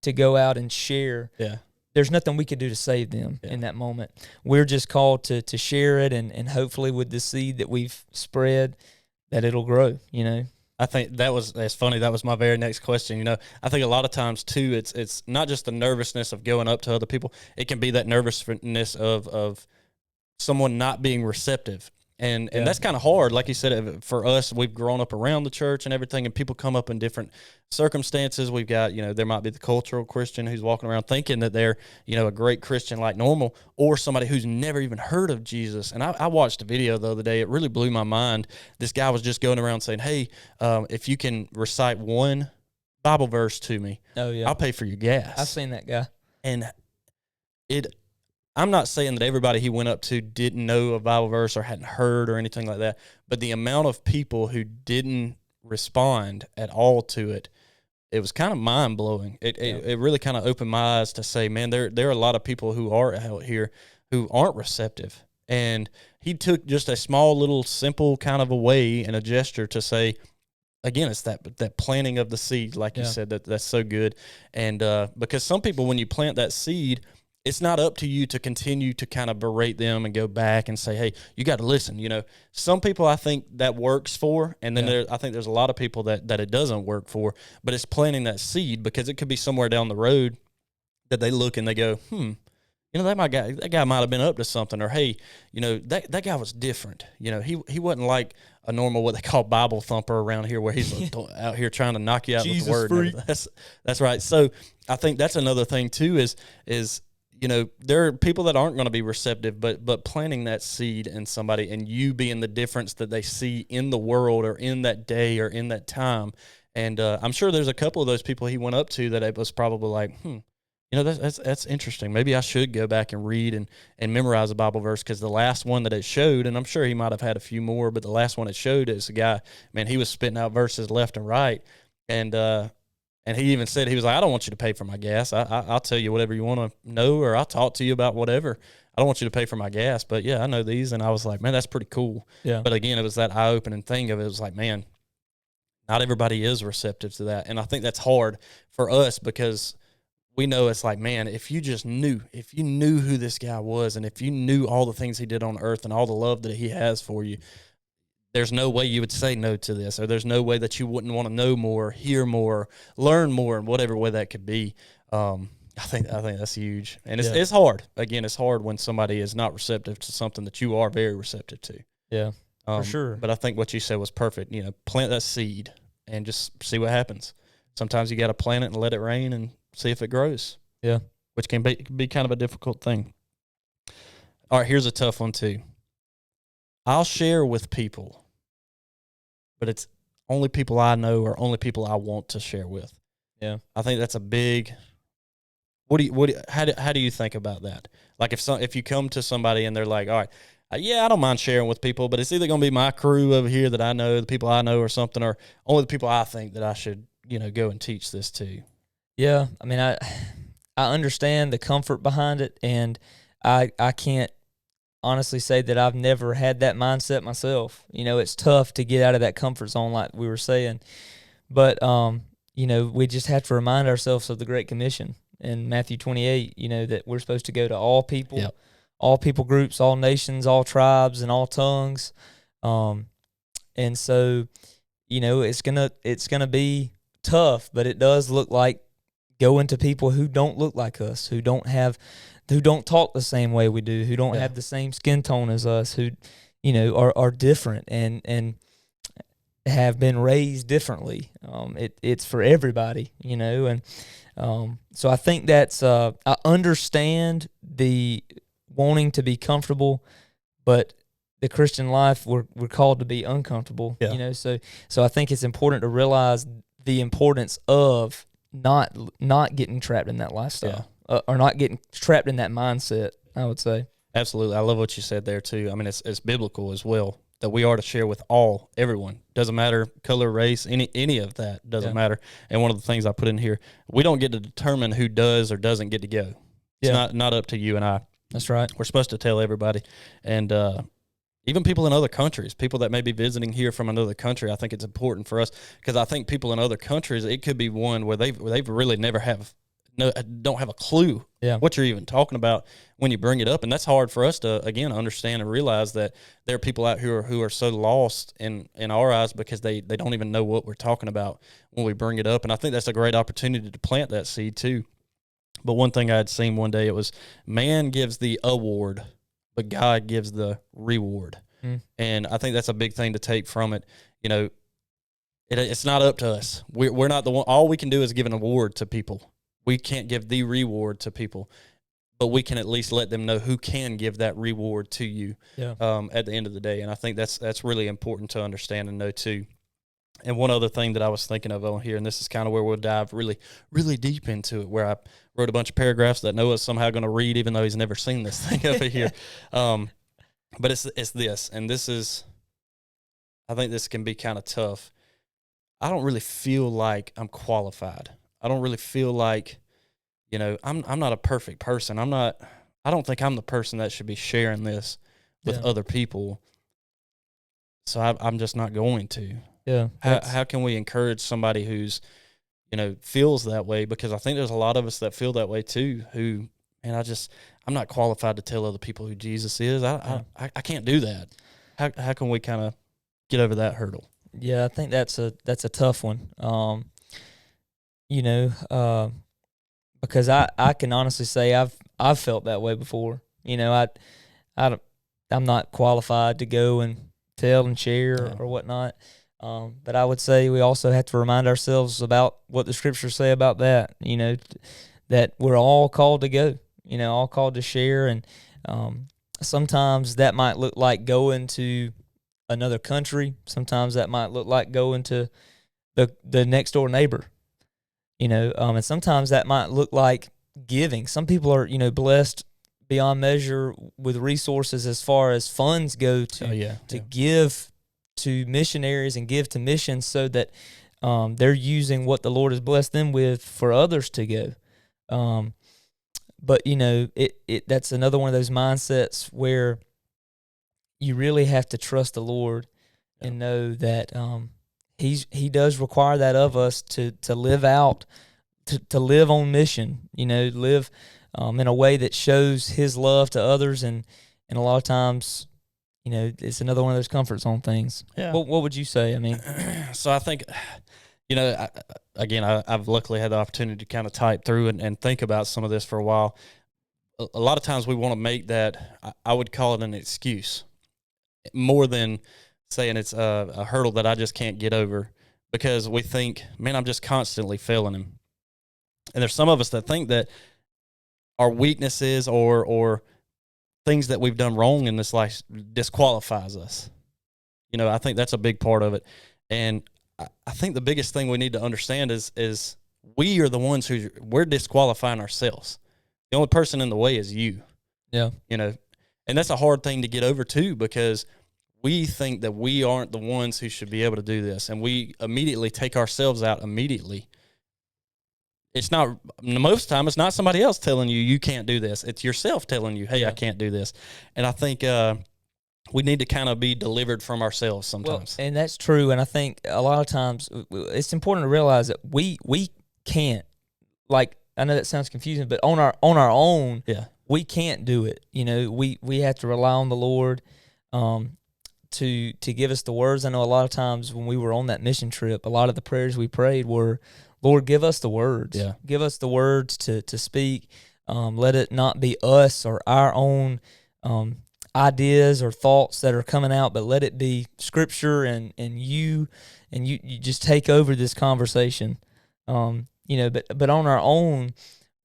[SPEAKER 2] to go out and share. Yeah. There's nothing we could do to save them in that moment. We're just called to share it, and hopefully with the seed that we've spread, that it'll grow,
[SPEAKER 1] I think that's funny. That was my very next question. I think a lot of times too, it's not just the nervousness of going up to other people. It can be that nervousness of someone not being receptive. And that's kind of hard. Like you said, for us, we've grown up around the church and everything, and people come up in different circumstances. We've got, there might be the cultural Christian who's walking around thinking that they're, a great Christian like normal, or somebody who's never even heard of Jesus. And I watched a video the other day. It really blew my mind. This guy was just going around saying, hey, if you can recite one Bible verse to me, I'll pay for your gas.
[SPEAKER 2] I've seen that guy.
[SPEAKER 1] And I'm not saying that everybody he went up to didn't know a Bible verse or hadn't heard or anything like that, but the amount of people who didn't respond at all to it, it was kind of mind-blowing. It really kind of opened my eyes to say, man, there are a lot of people who are out here who aren't receptive. And he took just a small little simple kind of a way and a gesture to say, again, it's that planting of the seed, like you said, that's so good. And because some people, when you plant that seed, it's not up to you to continue to kind of berate them and go back and say, hey, you got to listen. Some people I think that works for, and then I think there's a lot of people that it doesn't work for, but it's planting that seed, because it could be somewhere down the road that they look and they go, that guy might have been up to something, or hey, that guy was different. He wasn't like a normal, what they call Bible thumper around here, where he's out here trying to knock you out with the word. That's right. So I think that's another thing too, is there are people that aren't going to be receptive, but planting that seed in somebody, and you being the difference that they see in the world or in that day or in that time. And I'm sure there's a couple of those people he went up to that it was probably like, that's interesting. Maybe I should go back and read and memorize a Bible verse, because the last one that it showed, and I'm sure he might have had a few more, but the last one it showed is a guy, man, he was spitting out verses left and right. And he even said, he was like, I don't want you to pay for my gas. I'll tell you whatever you want to know, or I'll talk to you about whatever. I don't want you to pay for my gas, but I know these. And I was like, man, that's pretty cool. Yeah. But again, it was that eye-opening thing of it. It was like, man, not everybody is receptive to that. And I think that's hard for us, because we know it's like, man, if you knew who this guy was, and if you knew all the things he did on earth and all the love that he has for you, there's no way you would say no to this, or there's no way that you wouldn't want to know more, hear more, learn more, in whatever way that could be. I think that's huge. And it's hard. Again, it's hard when somebody is not receptive to something that you are very receptive to.
[SPEAKER 2] Yeah, for sure.
[SPEAKER 1] But I think what you said was perfect. Plant that seed and just see what happens. Sometimes you got to plant it and let it rain and see if it grows. Yeah, which can be kind of a difficult thing. All right, here's a tough one too. I'll share with people, but it's only people I know or only people I want to share with.
[SPEAKER 2] Yeah.
[SPEAKER 1] I think that's a big. How do you think about that? Like if you come to somebody and they're like, all right, yeah, I don't mind sharing with people, but it's either going to be my crew over here that I know, the people I know or something, or only the people I think that I should, go and teach this to.
[SPEAKER 2] Yeah. I mean, I understand the comfort behind it, and I can't honestly say that I've never had that mindset myself. It's tough to get out of that comfort zone, like we were saying, but, we just have to remind ourselves of the Great Commission in Matthew 28, that we're supposed to go to all people,
[SPEAKER 1] Yep.
[SPEAKER 2] all people groups, all nations, all tribes, and all tongues. And so, it's gonna be tough, but it does look like going to people who don't look like us, who don't talk the same way we do, who don't have the same skin tone as us, who, are different and have been raised differently. It's for everybody, and so I think that's I understand the wanting to be comfortable, but the Christian life we're called to be uncomfortable.
[SPEAKER 1] Yeah.
[SPEAKER 2] So I think it's important to realize the importance of not getting trapped in that lifestyle, or not getting trapped in that mindset, I would say.
[SPEAKER 1] Absolutely. I love what you said there too. I mean, it's biblical as well, that we are to share with everyone. Doesn't matter color, race, any of that doesn't matter. And one of the things I put in here, we don't get to determine who does or doesn't get to go. It's not up to you and I.
[SPEAKER 2] That's right.
[SPEAKER 1] We're supposed to tell everybody. And even people in other countries, people that may be visiting here from another country, I think it's important for us, because I think people in other countries, it could be one where they've really never don't have a clue what you're even talking about when you bring it up. And that's hard for us to, again, understand and realize that there are people out here who are so lost in our eyes because they don't even know what we're talking about when we bring it up. And I think that's a great opportunity to plant that seed too. But one thing I had seen one day, it was man gives the award, but God gives the reward. And I think that's a big thing to take from it. It's not up to us. We're not the one. All we can do is give an award to people. We can't give the reward to people, but we can at least let them know who can give that reward to you at the end of the day. And I think that's really important to understand and know too. And one other thing that I was thinking of on here, and this is kind of where we'll dive really, really deep into it, where I wrote a bunch of paragraphs that Noah's somehow going to read, even though he's never seen this thing over here. But it's this, and this is, I think this can be kind of tough. I don't really feel like I'm qualified. I don't really feel like, I'm not a perfect person. I don't think I'm the person that should be sharing this with other people. So I'm just not going to.
[SPEAKER 2] Yeah.
[SPEAKER 1] How can we encourage somebody who's, feels that way? Because I think there's a lot of us that feel that way too, who, man, I'm not qualified to tell other people who Jesus is. I can't do that. How can we kind of get over that hurdle?
[SPEAKER 2] Yeah, I think that's a tough one. Because I can honestly say I've felt that way before. I'm not qualified to go and tell and share or whatnot. But I would say we also have to remind ourselves about what the scriptures say about that, that we're all called to go, all called to share. And sometimes that might look like going to another country. Sometimes that might look like going to the next door neighbor, and sometimes that might look like giving. Some people are, blessed beyond measure with resources as far as funds go to give to missionaries and give to missions, so that they're using what the Lord has blessed them with for others to go. But that's another one of those mindsets where you really have to trust the Lord and know that He does require that of us to live out, to live on mission. Live in a way that shows His love to others, and a lot of times, it's another one of those comfort zone things. Yeah. What would you say? I mean,
[SPEAKER 1] so I think, I've luckily had the opportunity to kind of type through and think about some of this for a while. A lot of times we want to make that, I would call it an excuse, more than saying it's a hurdle that I just can't get over, because we think, man, I'm just constantly failing Him. And there's some of us that think that our weaknesses or things that we've done wrong in this life disqualifies us. I think that's a big part of it. And I think the biggest thing we need to understand is we are the ones we're disqualifying ourselves. The only person in the way is you.
[SPEAKER 2] Yeah.
[SPEAKER 1] And that's a hard thing to get over too, because we think that we aren't the ones who should be able to do this, and we immediately take ourselves out immediately. It's not, most of the time, it's not somebody else telling you can't do this. It's yourself telling you, hey, I can't do this. And I think we need to kind of be delivered from ourselves sometimes.
[SPEAKER 2] Well, and that's true. And I think a lot of times it's important to realize that we can't, like, I know that sounds confusing, but on our own, we can't do it. We have to rely on the Lord to give us the words. I know a lot of times when we were on that mission trip, a lot of the prayers we prayed were, Lord, give us the words.
[SPEAKER 1] Yeah.
[SPEAKER 2] Give us the words to speak. Let it not be us or our own ideas or thoughts that are coming out, but let it be Scripture and you just take over this conversation. But on our own,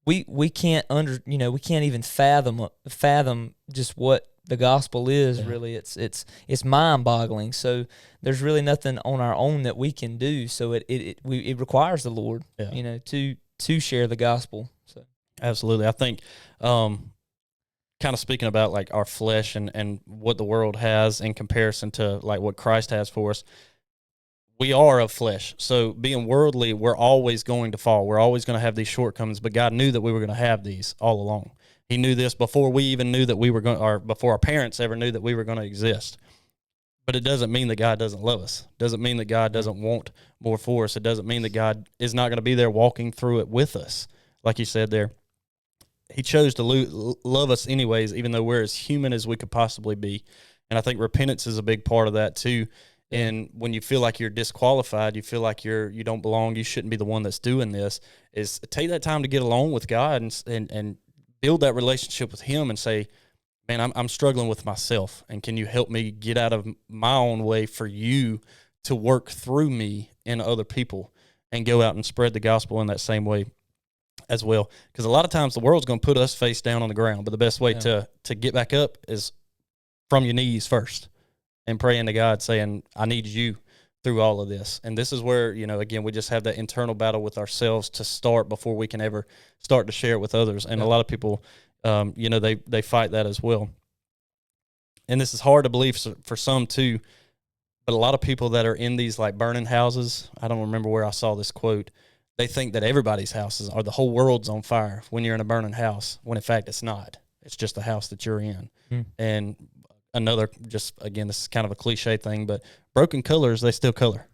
[SPEAKER 2] we can't we can't even fathom just what the gospel is. Really. It's mind-boggling. So there's really nothing on our own that we can do. So it requires the Lord, to share the gospel. So
[SPEAKER 1] absolutely. I think kind of speaking about like our flesh and what the world has in comparison to like what Christ has for us, we are of flesh. So being worldly, we're always going to fall. We're always going to have these shortcomings, but God knew that we were going to have these all along. He knew this before we even knew that we were going, or before our parents ever knew that we were going to exist. But it doesn't mean that God doesn't love us. It doesn't mean that God doesn't want more for us. It doesn't mean that God is not going to be there walking through it with us. Like you said there, He chose to love us anyways, even though we're as human as we could possibly be. And I think repentance is a big part of that too. And when you feel like you're disqualified, you feel like you don't belong, you shouldn't be the one that's doing this, is take that time to get alone with God and build that relationship with Him and say, man, I'm struggling with myself, and can you help me get out of my own way for you to work through me and other people and go out and spread the gospel in that same way as well. Because a lot of times the world's going to put us face down on the ground, but the best way to get back up is from your knees first and praying to God saying, I need you through all of this. And this is where, again, we just have that internal battle with ourselves to start before we can ever start to share it with others. And a lot of people, they fight that as well. And this is hard to believe for some too, but a lot of people that are in these like burning houses, I don't remember where I saw this quote, they think that everybody's houses or the whole world's on fire when you're in a burning house, when in fact it's not. It's just the house that you're in. And another, just again, this is kind of a cliche thing, but broken colors, they still color.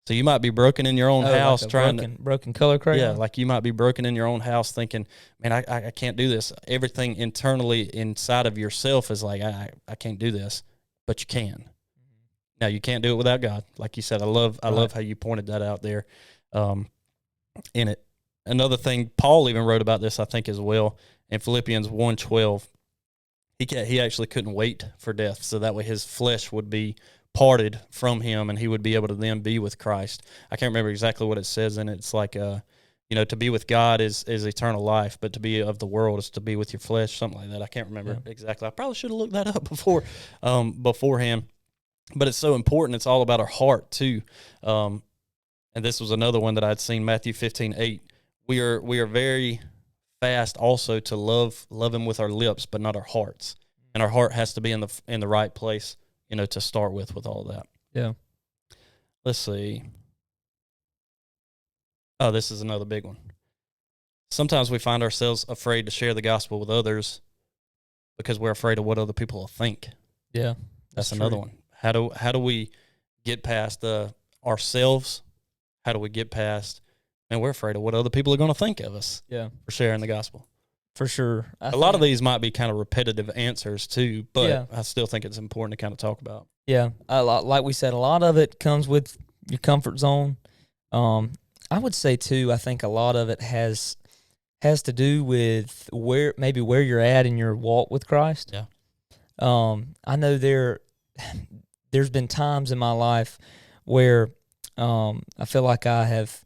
[SPEAKER 1] So you might be broken in your own house,
[SPEAKER 2] like broken color crayon.
[SPEAKER 1] Yeah, like you might be broken in your own house thinking, man, I can't do this. Everything internally inside of yourself is like, I can't do this, but you can. Now, you can't do it without God. Like you said, I love how you pointed that out there in it. Another thing, Paul even wrote about this, I think, as well, in Philippians 1:12. He actually couldn't wait for death, so that way his flesh would be parted from him, and he would be able to then be with Christ. I can't remember exactly what it says in it. It's like, to be with God is eternal life, but to be of the world is to be with your flesh, something like that. I can't remember exactly. I probably should have looked that up beforehand. But it's so important. It's all about our heart too. And this was another one that I'd seen, Matthew 15:8. We are very fast also to love Him with our lips, but not our hearts. And our heart has to be in the right place, to start with all that.
[SPEAKER 2] Yeah.
[SPEAKER 1] Let's see. Oh, this is another big one. Sometimes we find ourselves afraid to share the gospel with others because we're afraid of what other people will think.
[SPEAKER 2] Yeah.
[SPEAKER 1] That's another one. How do we get past ourselves? How do we get past, and we're afraid of what other people are going to think of us for sharing the gospel?
[SPEAKER 2] For sure.
[SPEAKER 1] A lot of these might be kind of repetitive answers too, but I still think it's important to kind of talk about.
[SPEAKER 2] Yeah. Like we said, a lot of it comes with your comfort zone. I would say too, I think a lot of it has to do with where you're at in your walk with Christ.
[SPEAKER 1] Yeah.
[SPEAKER 2] I know there's been times in my life where I feel like I have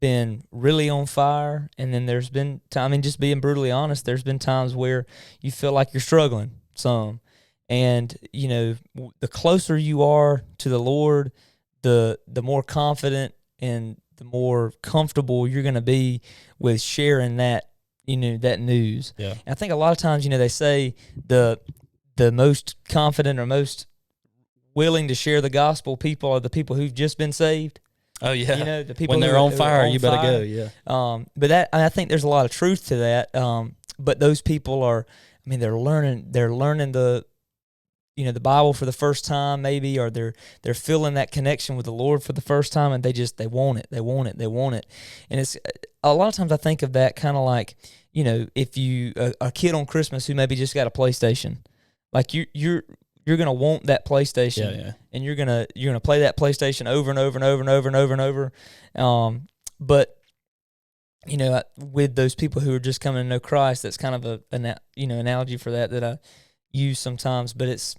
[SPEAKER 2] been really on fire, and then there's been time, just being brutally honest, there's been times where you feel like you're struggling some. And, the closer you are to the Lord, the more confident and the more comfortable you're going to be with sharing that, that news.
[SPEAKER 1] Yeah.
[SPEAKER 2] And I think a lot of times, they say the most confident or most willing to share the gospel people are the people who've just been saved.
[SPEAKER 1] Oh yeah.
[SPEAKER 2] The people
[SPEAKER 1] when they're
[SPEAKER 2] who
[SPEAKER 1] on
[SPEAKER 2] are
[SPEAKER 1] fire,
[SPEAKER 2] on
[SPEAKER 1] you better
[SPEAKER 2] fire.
[SPEAKER 1] go. Yeah.
[SPEAKER 2] But I think there's a lot of truth to that. But those people are, they're learning the the Bible for the first time, maybe, or they're feeling that connection with the Lord for the first time, and they want it. And it's a lot of times I think of that kind of like, if you a kid on Christmas who maybe just got a PlayStation, like you're gonna want that PlayStation,
[SPEAKER 1] Yeah.
[SPEAKER 2] and you're gonna play that PlayStation over and over and over and over and over and over. But with those people who are just coming to know Christ, that's kind of an analogy for that I use sometimes. But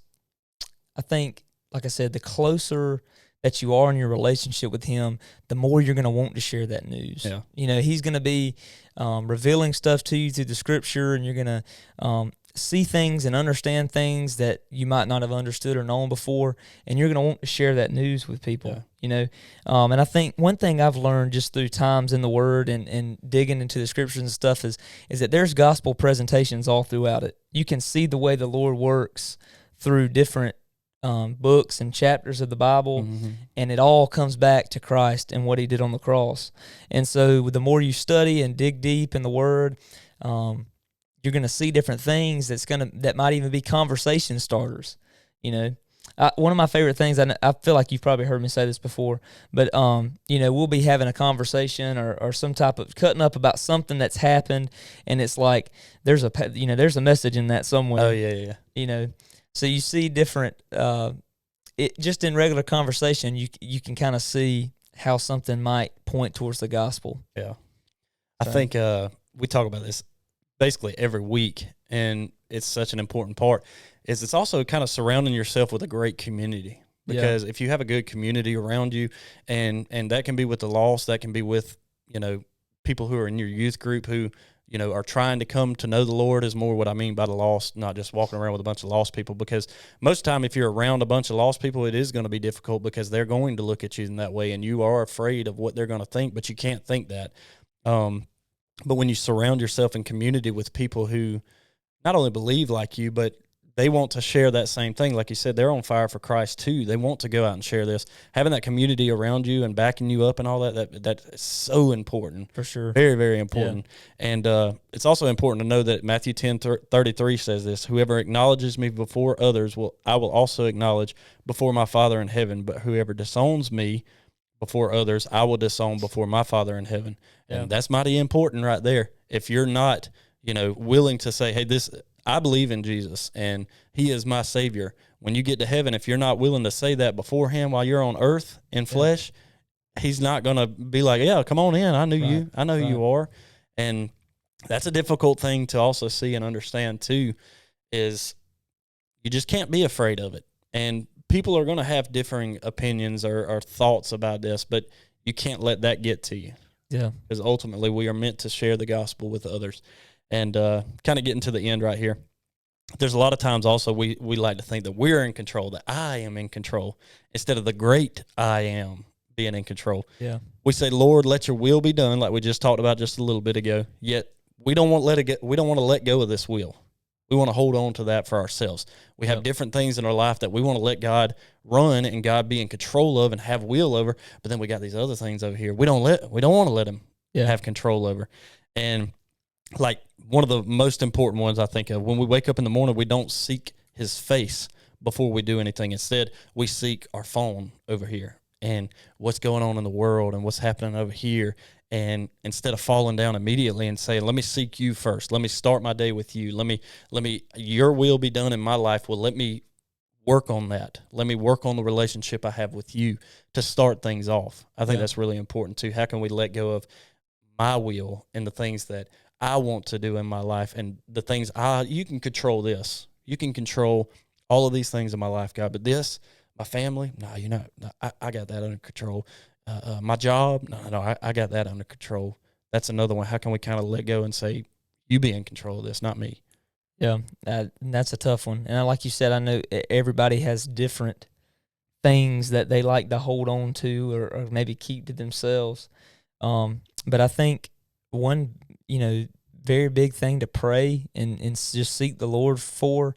[SPEAKER 2] I think, like I said, the closer that you are in your relationship with Him, the more you're going to want to share that news.
[SPEAKER 1] Yeah.
[SPEAKER 2] He's going to be revealing stuff to you through the Scripture, and you're going to see things and understand things that you might not have understood or known before, and you're going to want to share that news with people.
[SPEAKER 1] Yeah.
[SPEAKER 2] And I think one thing I've learned just through times in the Word and digging into the Scriptures and stuff is that there's gospel presentations all throughout it. You can see the way the Lord works through different books and chapters of the Bible, and it all comes back to Christ and what He did on the cross. And so the more you study and dig deep in the Word, you're going to see different things that might even be conversation starters. One of my favorite things, I feel like you've probably heard me say this before, but we'll be having a conversation or some type of cutting up about something that's happened, and it's like there's a message in that somewhere.
[SPEAKER 1] Oh yeah.
[SPEAKER 2] So you see different, just in regular conversation, you can kind of see how something might point towards the gospel.
[SPEAKER 1] Yeah. I think we talk about this basically every week, and it's such an important part, is it's also kind of surrounding yourself with a great community. Because if you have a good community around you, and that can be with the lost, that can be with, people who are in your youth group who, are trying to come to know the Lord, is more what I mean by the lost, not just walking around with a bunch of lost people. Because most of the time, if you're around a bunch of lost people, it is going to be difficult because they're going to look at you in that way, and you are afraid of what they're going to think, but you can't think that. But when you surround yourself in community with people who not only believe like you, but they want to share that same thing. Like you said, they're on fire for Christ too. They want to go out and share this. Having that community around you and backing you up and all that is so important.
[SPEAKER 2] For sure.
[SPEAKER 1] Very, very important. Yeah. And it's also important to know that Matthew 10:33 says this: whoever acknowledges me before others, I will also acknowledge before my Father in heaven. But whoever disowns me before others, I will disown before my Father in heaven. Yeah. And that's mighty important right there. If you're not, willing to say, hey, I believe in Jesus and He is my Savior. When you get to heaven, if you're not willing to say that before Him while you're on earth in flesh, He's not going to be like, yeah, come on in. I knew you. I know who you are. And that's a difficult thing to also see and understand too, is you just can't be afraid of it. And people are going to have differing opinions or thoughts about this, but you can't let that get to you.
[SPEAKER 2] Yeah.
[SPEAKER 1] Because ultimately we are meant to share the gospel with others. And kind of getting to the end right here, there's a lot of times also we like to think that we're in control, that I am in control, instead of the great I am being in control.
[SPEAKER 2] Yeah.
[SPEAKER 1] We say, Lord, let your will be done, like we just talked about just a little bit ago, yet we don't want to let go of this will. We want to hold on to that for ourselves. We have different things in our life that we want to let God run and God be in control of and have will over, but then we got these other things over here we don't want to let Him have control over. And like one of the most important ones I think of, when we wake up in the morning, we don't seek His face before we do anything. Instead, we seek our phone over here and what's going on in the world and what's happening over here. And instead of falling down immediately and saying, let me seek you first, let me start my day with you, let me your will be done in my life. Well, let me work on that. Let me work on the relationship I have with you to start things off. I think that's really important too. How can we let go of my will and the things that I want to do in my life, and the things you can control this. You can control all of these things in my life, God, but this, my family, no, you're not. No, I got that under control. My job, no, I got that under control. That's another one. How can we kind of let go and say, you be in control of this, not me?
[SPEAKER 2] Yeah, that's a tough one. And like you said, I know everybody has different things that they like to hold on to or maybe keep to themselves. But I think one, very big thing to pray and just seek the Lord for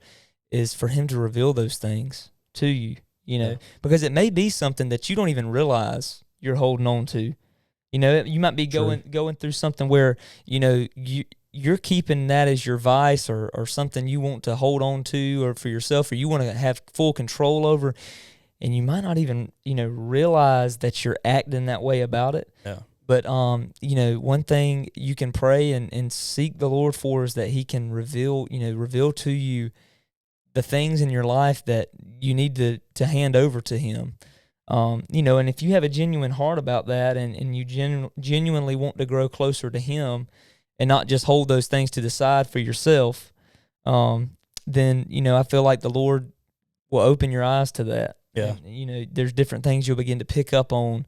[SPEAKER 2] is for him to reveal those things to you, because it may be something that you don't even realize you're holding on to. You might be going through something where, you're keeping that as your vice or something you want to hold on to or for yourself, or you want to have full control over, and you might not even, realize that you're acting that way about it.
[SPEAKER 1] Yeah.
[SPEAKER 2] But, one thing you can pray and seek the Lord for is that he can reveal to you the things in your life that you need to hand over to him. And if you have a genuine heart about that and you genuinely want to grow closer to him and not just hold those things to the side for yourself, then, I feel like the Lord will open your eyes to that.
[SPEAKER 1] Yeah.
[SPEAKER 2] And, there's different things you'll begin to pick up on,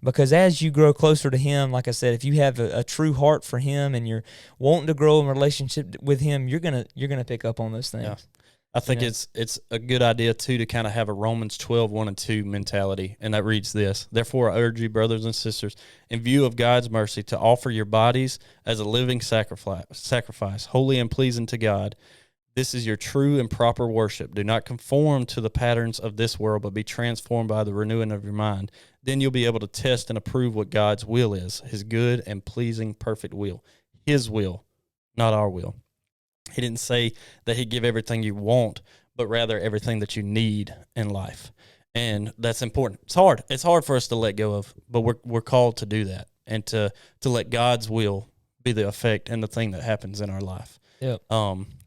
[SPEAKER 2] because as you grow closer to him, like I said, if you have a true heart for him and you're wanting to grow in relationship with him, you're gonna pick up on those things.
[SPEAKER 1] Yeah. I think it's a good idea, too, to kind of have a Romans 12:1-2 mentality, and that reads this: Therefore, I urge you, brothers and sisters, in view of God's mercy, to offer your bodies as a living sacrifice, holy and pleasing to God. This is your true and proper worship. Do not conform to the patterns of this world, but be transformed by the renewing of your mind. Then you'll be able to test and approve what God's will is, his good and pleasing, perfect will. His will, not our will. He didn't say that he'd give everything you want, but rather everything that you need in life. And that's important. It's hard. It's hard for us to let go of, but we're called to do that and to let God's will be the effect and the thing that happens in our life.
[SPEAKER 2] Yep.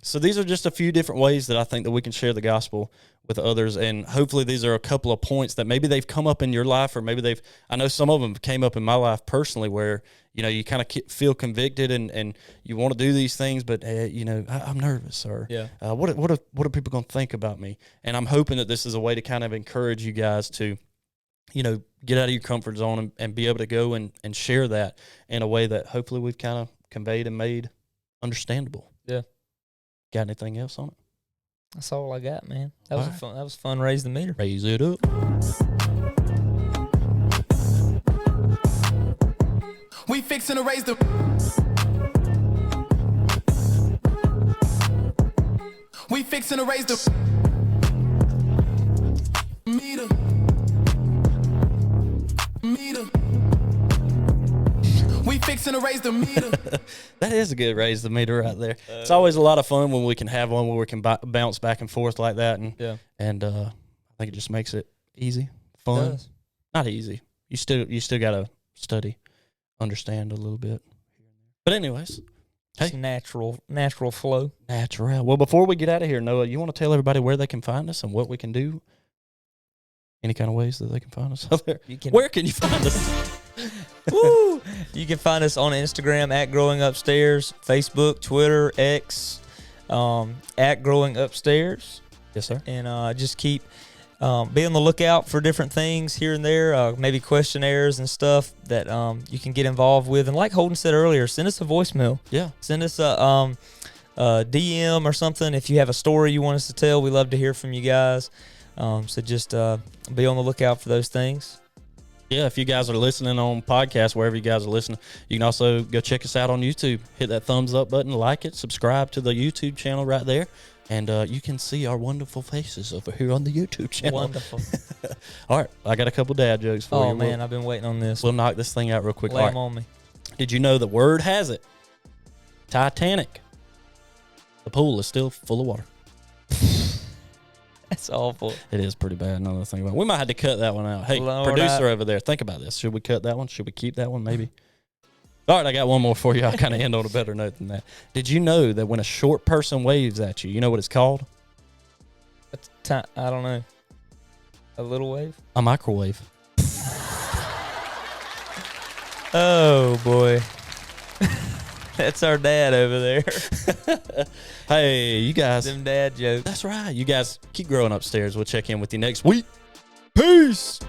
[SPEAKER 1] So these are just a few different ways that I think that we can share the gospel with others, and hopefully these are a couple of points that maybe they've come up in your life, or maybe I know some of them came up in my life personally, where you kind of feel convicted and you want to do these things, but I'm nervous, or what are people going to think about me? And I'm hoping that this is a way to kind of encourage you guys to get out of your comfort zone and be able to go and share that in a way that hopefully we've kind of conveyed and made understandable.
[SPEAKER 2] Yeah.
[SPEAKER 1] Got anything else on it?
[SPEAKER 2] That's all I got, man. That was fun. Raise the meter.
[SPEAKER 1] Raise it up.
[SPEAKER 3] We fixing to raise the. We fixing to raise the meter. We fixing to raise the meter.
[SPEAKER 1] That is a good raise the meter right there. It's always a lot of fun when we can have one where we can bounce back and forth like that, and I think it just makes it easy, fun. Not easy. You still gotta study, understand a little bit. But anyways,
[SPEAKER 2] it's natural flow.
[SPEAKER 1] Natural. Well, before we get out of here, Noah, you want to tell everybody where they can find us and what we can do? Any kind of ways that they can find us out there? Where can you find us?
[SPEAKER 2] Woo! You can find us on Instagram at GrowingUpstairs, Facebook, Twitter, X, at GrowingUpstairs.
[SPEAKER 1] Yes, sir.
[SPEAKER 2] And just keep be on the lookout for different things here and there, maybe questionnaires and stuff that you can get involved with. And like Holden said earlier, send us a voicemail.
[SPEAKER 1] Yeah.
[SPEAKER 2] Send us a DM or something if you have a story you want us to tell. We love to hear from you guys. So just be on the lookout for those things.
[SPEAKER 1] Yeah, if you guys are listening on podcasts, wherever you guys are listening, you can also go check us out on YouTube. Hit that thumbs up button, like it, subscribe to the YouTube channel right there, and you can see our wonderful faces over here on the YouTube channel.
[SPEAKER 2] Wonderful.
[SPEAKER 1] All right, I got a couple dad jokes for you.
[SPEAKER 2] Oh, man, I've been waiting on this.
[SPEAKER 1] We'll knock this thing out real quick.
[SPEAKER 2] Lay them on me.
[SPEAKER 1] Did you know the word has it? Titanic. The pool is still full of water.
[SPEAKER 2] That's awful.
[SPEAKER 1] It is pretty bad. Now that I think about it. We might have to cut that one out. Hey,
[SPEAKER 2] Lord,
[SPEAKER 1] producer over there, think about this. Should we cut that one? Should we keep that one? Maybe. All right, I got one more for you. I'll kind of end on a better note than that. Did you know that when a short person waves at you, you know what it's called?
[SPEAKER 2] I don't know. A little wave?
[SPEAKER 1] A microwave.
[SPEAKER 2] Oh, boy. That's our dad over there.
[SPEAKER 1] Hey, you guys.
[SPEAKER 2] Them dad jokes.
[SPEAKER 1] That's right. You guys keep growing upstairs. We'll check in with you next week. Peace.